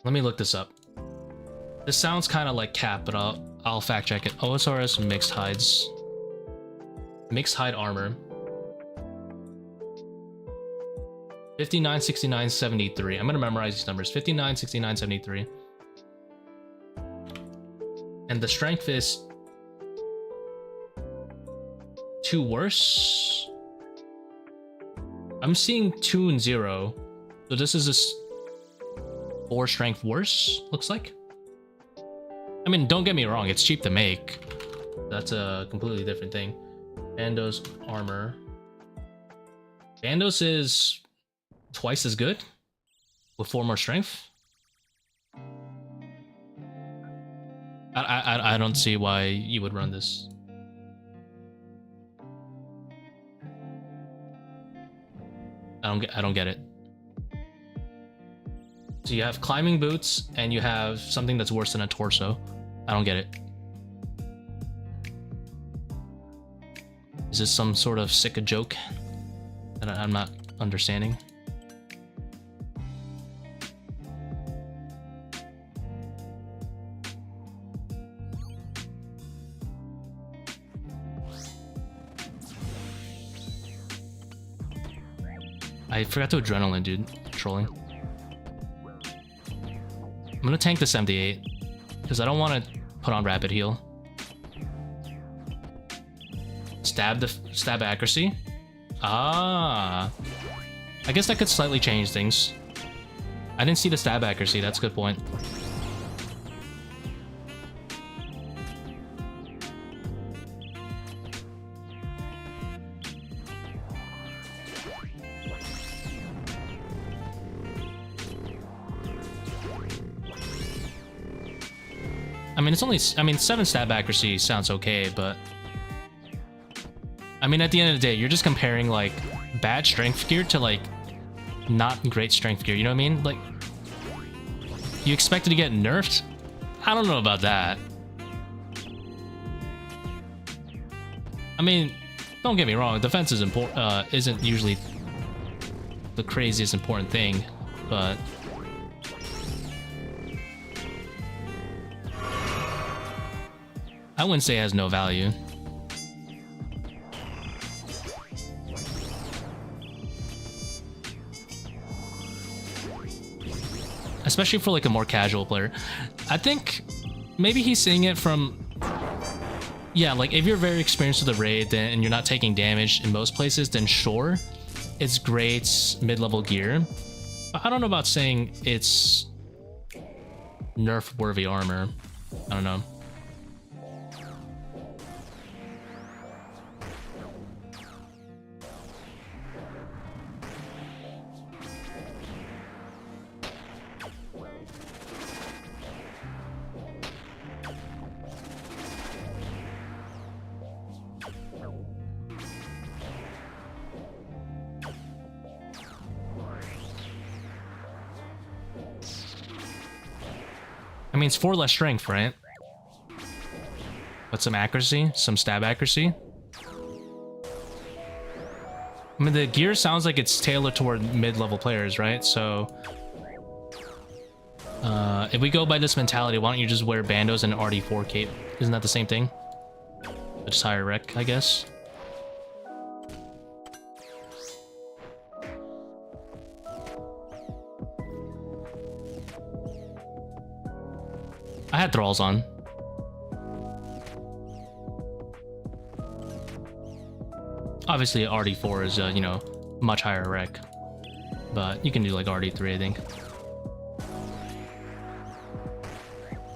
Let me look this up. This sounds kind of like Cap, but I'll fact check it. OSRS mixed hides. Mixed hide armor. 59, 69, 73. I'm gonna memorize these numbers. 59, 69, 73. And the strength is 2 worse. I'm seeing 2 and 0. So this is a 4 strength worse, looks like. I mean, don't get me wrong, it's cheap to make. That's a completely different thing. Bandos armor. Bandos is twice as good with 4 more strength. I don't see why you would run this. I don't get it. So you have climbing boots and you have something that's worse than a torso. I don't get it. Is this some sort of sick joke that I'm not understanding? I forgot to adrenaline, dude. Trolling. I'm gonna tank the 78 because I don't want to put on rapid heal. Stab accuracy. Ah, I guess that could slightly change things. I didn't see the stab accuracy. That's a good point. I mean, it's only, 7 stab accuracy sounds okay, but I mean, at the end of the day, you're just comparing like bad strength gear to like not great strength gear, you know what I mean? Like, you expect it to get nerfed? I don't know about that. I mean, don't get me wrong, defense is isn't usually the craziest important thing, but I wouldn't say it has no value. Especially for like a more casual player. I think maybe he's seeing it from Yeah, like if you're very experienced with the raid and you're not taking damage in most places, then sure, it's great mid-level gear. But I don't know about saying it's nerf-worthy armor. I don't know. I mean, it's 4 less strength, right? But some accuracy, some stab accuracy. I mean, the gear sounds like it's tailored toward mid-level players, right? So, if we go by this mentality, why don't you just wear bandos and an RD4 cape? Isn't that the same thing? But just higher rec, I guess. I had thralls on. Obviously, RD4 is, you know, much higher rec. But you can do like RD3, I think.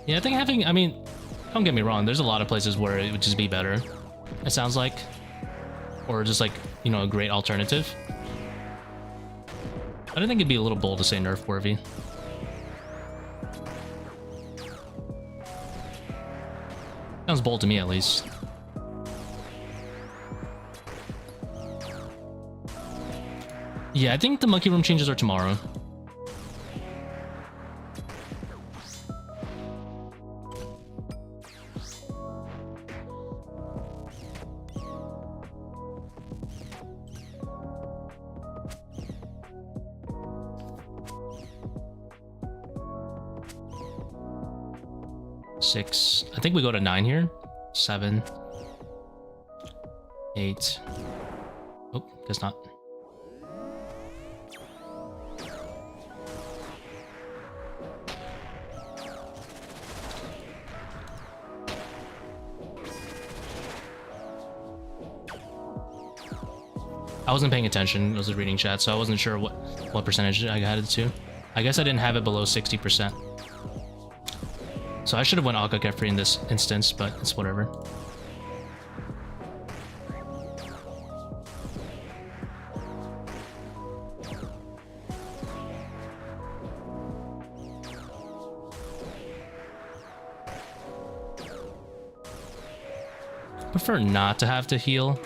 Yeah, I think having, I mean, don't get me wrong, there's a lot of places where it would just be better, it sounds like. Or just like, you know, a great alternative. But I think it'd be a little bold to say nerf worthy. Sounds bold to me, at least. Yeah, I think the monkey room changes are tomorrow. Six. I think we go to 9 here. 7. 8. Oh, guess not. I wasn't paying attention. I was reading chat, so I wasn't sure what percentage I had it to. I guess I didn't have it below 60%. So I should have went Akkha Kefri in this instance, but it's whatever. I prefer not to have to heal,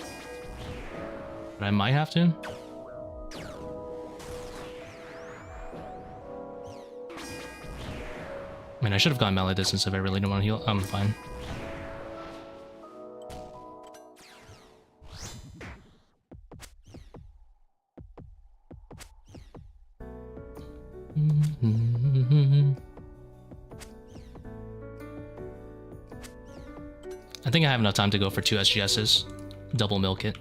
but I might have to. I mean, I should have gone melee distance if I really didn't want to heal. I'm fine. I think I have enough time to go for 2 SGSs. Double milk it.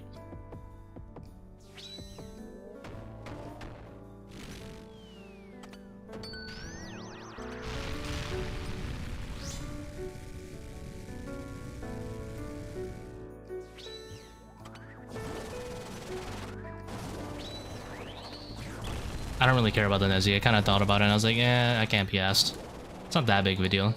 I don't really care about the Nezzy. I kind of thought about it and I was like, I can't be asked. It's not that big of a deal.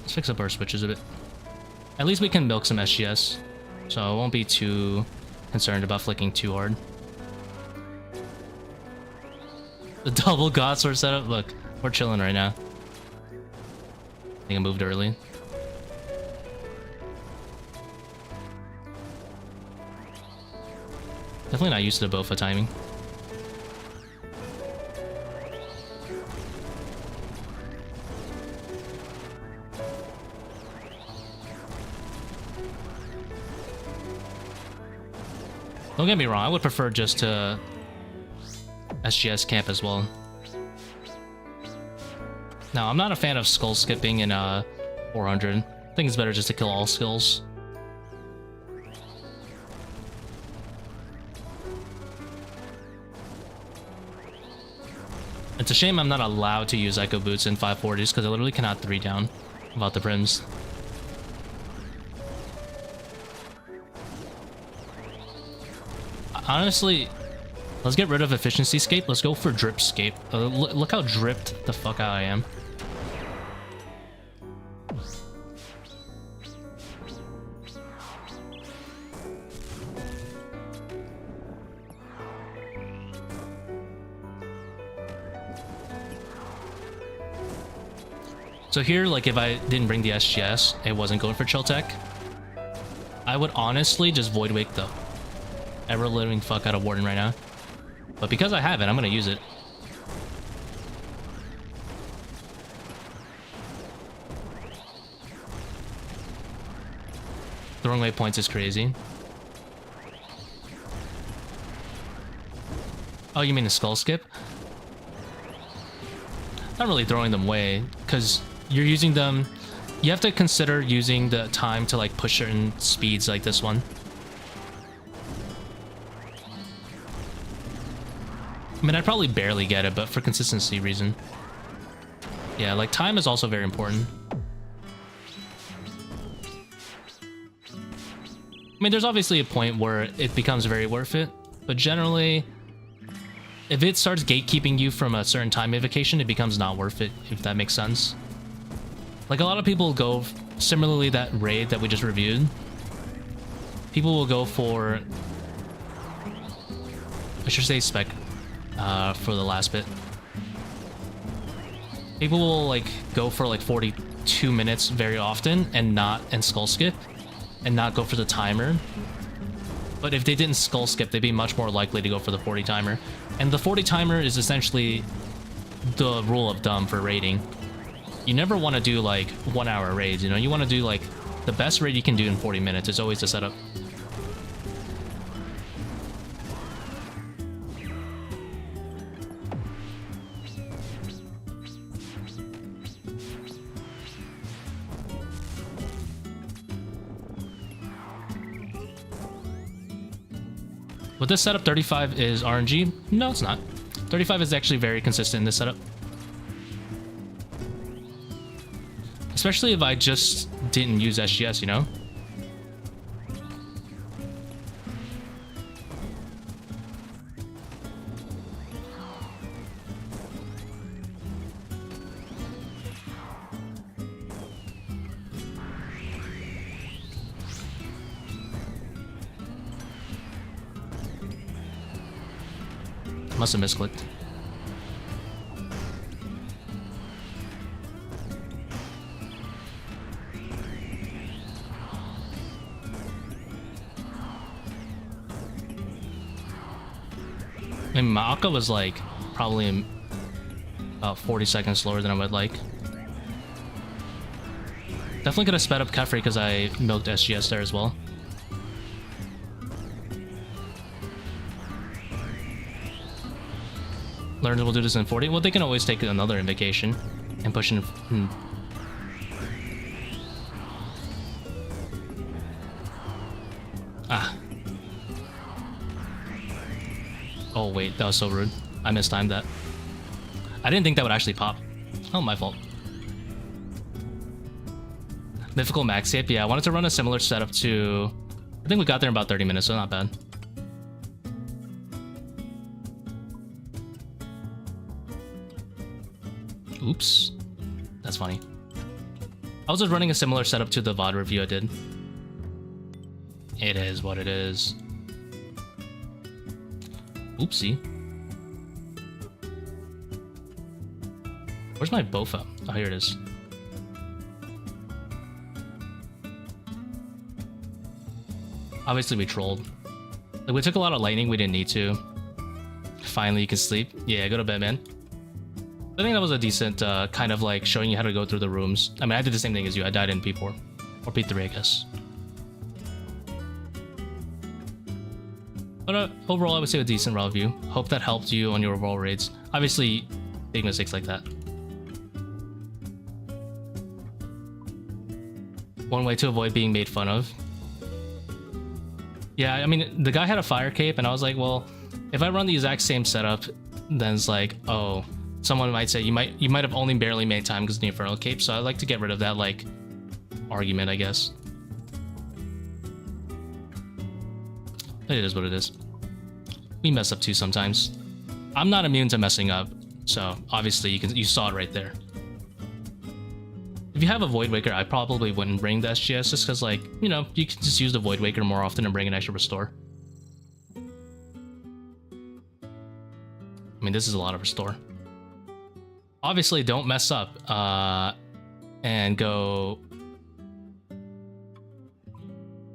Let's fix up our switches a bit. At least we can milk some SGS, so I won't be too concerned about flicking too hard. The double God Sword setup? Look, we're chilling right now. I think I moved early. Definitely not used to the Bofa timing. Don't get me wrong, I would prefer just to SGS camp as well. Now, I'm not a fan of skull skipping in 400. I think it's better just to kill all skills. It's a shame I'm not allowed to use Echo Boots in 540s because I literally cannot 3 down without the Prims. Honestly, let's get rid of Efficiency Scape. Let's go for Drip Scape. Look how dripped the fuck out I am. So here, like, if I didn't bring the SGS, it wasn't going for Chill Tech, I would honestly just Void Wake the ever-living fuck out of Warden right now. But because I have it, I'm gonna use it. Throwing away points is crazy. Oh, you mean the Skull Skip? Not really throwing them away, because you're using them. You have to consider using the time to like push certain speeds like this one. I mean, I'd probably barely get it, but for consistency reason. Yeah, like time is also very important. I mean, there's obviously a point where it becomes very worth it, but generally, if it starts gatekeeping you from a certain time invocation, it becomes not worth it, if that makes sense. Like, a lot of people go, similarly that raid that we just reviewed, people will go for, I should say spec, for the last bit. People will, like, go for, like, 42 minutes very often, and skull skip, and not go for the timer. But if they didn't skull skip, they'd be much more likely to go for the 40 timer. And the 40 timer is essentially the rule of thumb for raiding. You never want to do like 1 hour raids, you know? You want to do like the best raid you can do in 40 minutes is always the setup. With this setup, 35 is RNG? No, it's not. 35 is actually very consistent in this setup. Especially if I just didn't use SGS, you know? Must have misclicked. I mean, my Akkha was like probably about 40 seconds slower than I would like. Definitely could have sped up Kefri because I milked SGS there as well. Learners will do this in 40. Well, they can always take another invocation and push in. Ah. Oh, wait. That was so rude. I mistimed that. I didn't think that would actually pop. Oh, my fault. Mythical max tape. Yeah, I wanted to run a similar setup to... I think we got there in about 30 minutes, so not bad. Oops. That's funny. I was just running a similar setup to the VOD review I did. It is what it is. Oopsie. Where's my Bofa? Oh, here it is. Obviously, we trolled. Like, we took a lot of lightning we didn't need to. Finally, you can sleep. Yeah, go to bed, man. I think that was a decent kind of like showing you how to go through the rooms. I mean, I did the same thing as you. I died in P4. Or P3, I guess. But overall, I would say a decent route view. Hope that helped you on your overall raids. Obviously, big mistakes like that. One way to avoid being made fun of. Yeah, I mean, the guy had a fire cape, and I was like, well, if I run the exact same setup, then it's like, oh, someone might say you might have only barely made time because of the Infernal Cape, so I like to get rid of that like argument, I guess. It is what it is. We mess up too sometimes. I'm not immune to messing up, so obviously you saw it right there. If you have a Void Waker, I probably wouldn't bring the SGS just because, like, you know, you can just use the Void Waker more often and bring an extra restore. I mean, this is a lot of restore. Obviously, don't mess up and go... I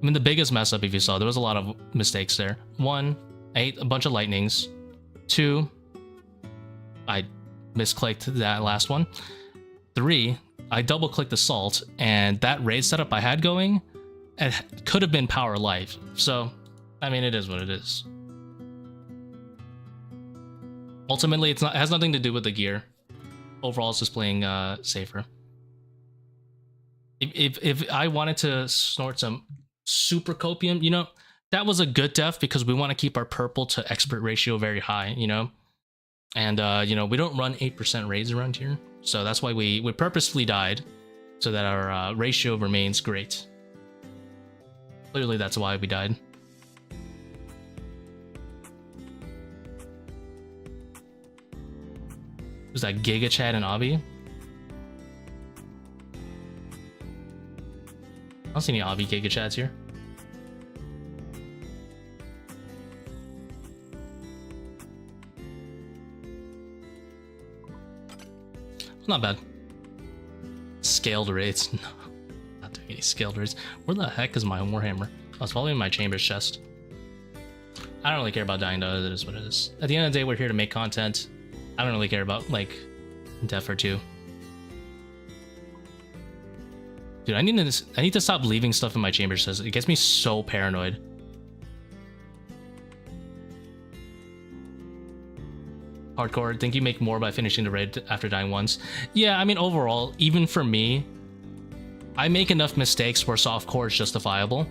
mean, the biggest mess up, if you saw, there was a lot of mistakes there. 1, I ate a bunch of lightnings. 2, I misclicked that last one. 3, I double-clicked the salt, and that raid setup I had going, it could have been power life. So, I mean, it is what it is. Ultimately, it has nothing to do with the gear. Overall, it's just playing safer. If I wanted to snort some super copium, you know, that was a good def because we want to keep our purple to expert ratio very high, you know? And, you know, we don't run 8% raids around here. So that's why we purposefully died, so that our ratio remains great. Clearly, that's why we died. Was that Giga Chat and Obby? I don't see any Obby Giga Chats here. Not bad. Scaled raids. No, not doing any scaled raids. Where the heck is my Warhammer? Oh, it's probably in my Chambers chest. I don't really care about dying, though. It is what it is. At the end of the day, we're here to make content. I don't really care about, like, def or 2. Dude, I need to stop leaving stuff in my Chambers chest. It gets me so paranoid. Hardcore, think you make more by finishing the raid after dying once? Yeah, I mean, overall, even for me, I make enough mistakes where softcore is justifiable.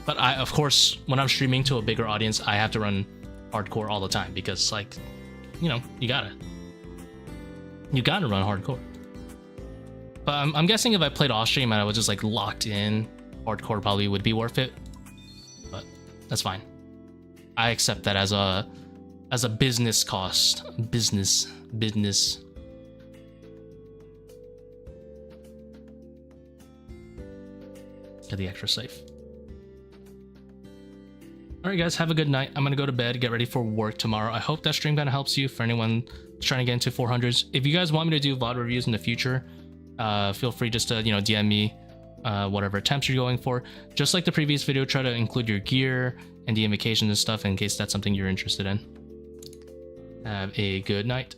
But of course, when I'm streaming to a bigger audience, I have to run hardcore all the time because, like, you know, you gotta run hardcore. But I'm guessing if I played off stream and I was just like locked in, hardcore probably would be worth it. But that's fine. I accept that as a business cost. Business. Get the extra safe. Alright guys, have a good night. I'm gonna go to bed, get ready for work tomorrow. I hope that stream kind of helps you for anyone trying to get into 400s. If you guys want me to do VOD reviews in the future, feel free just to, you know, DM me whatever attempts you're going for. Just like the previous video, try to include your gear and the invocations and stuff in case that's something you're interested in. Have a good night.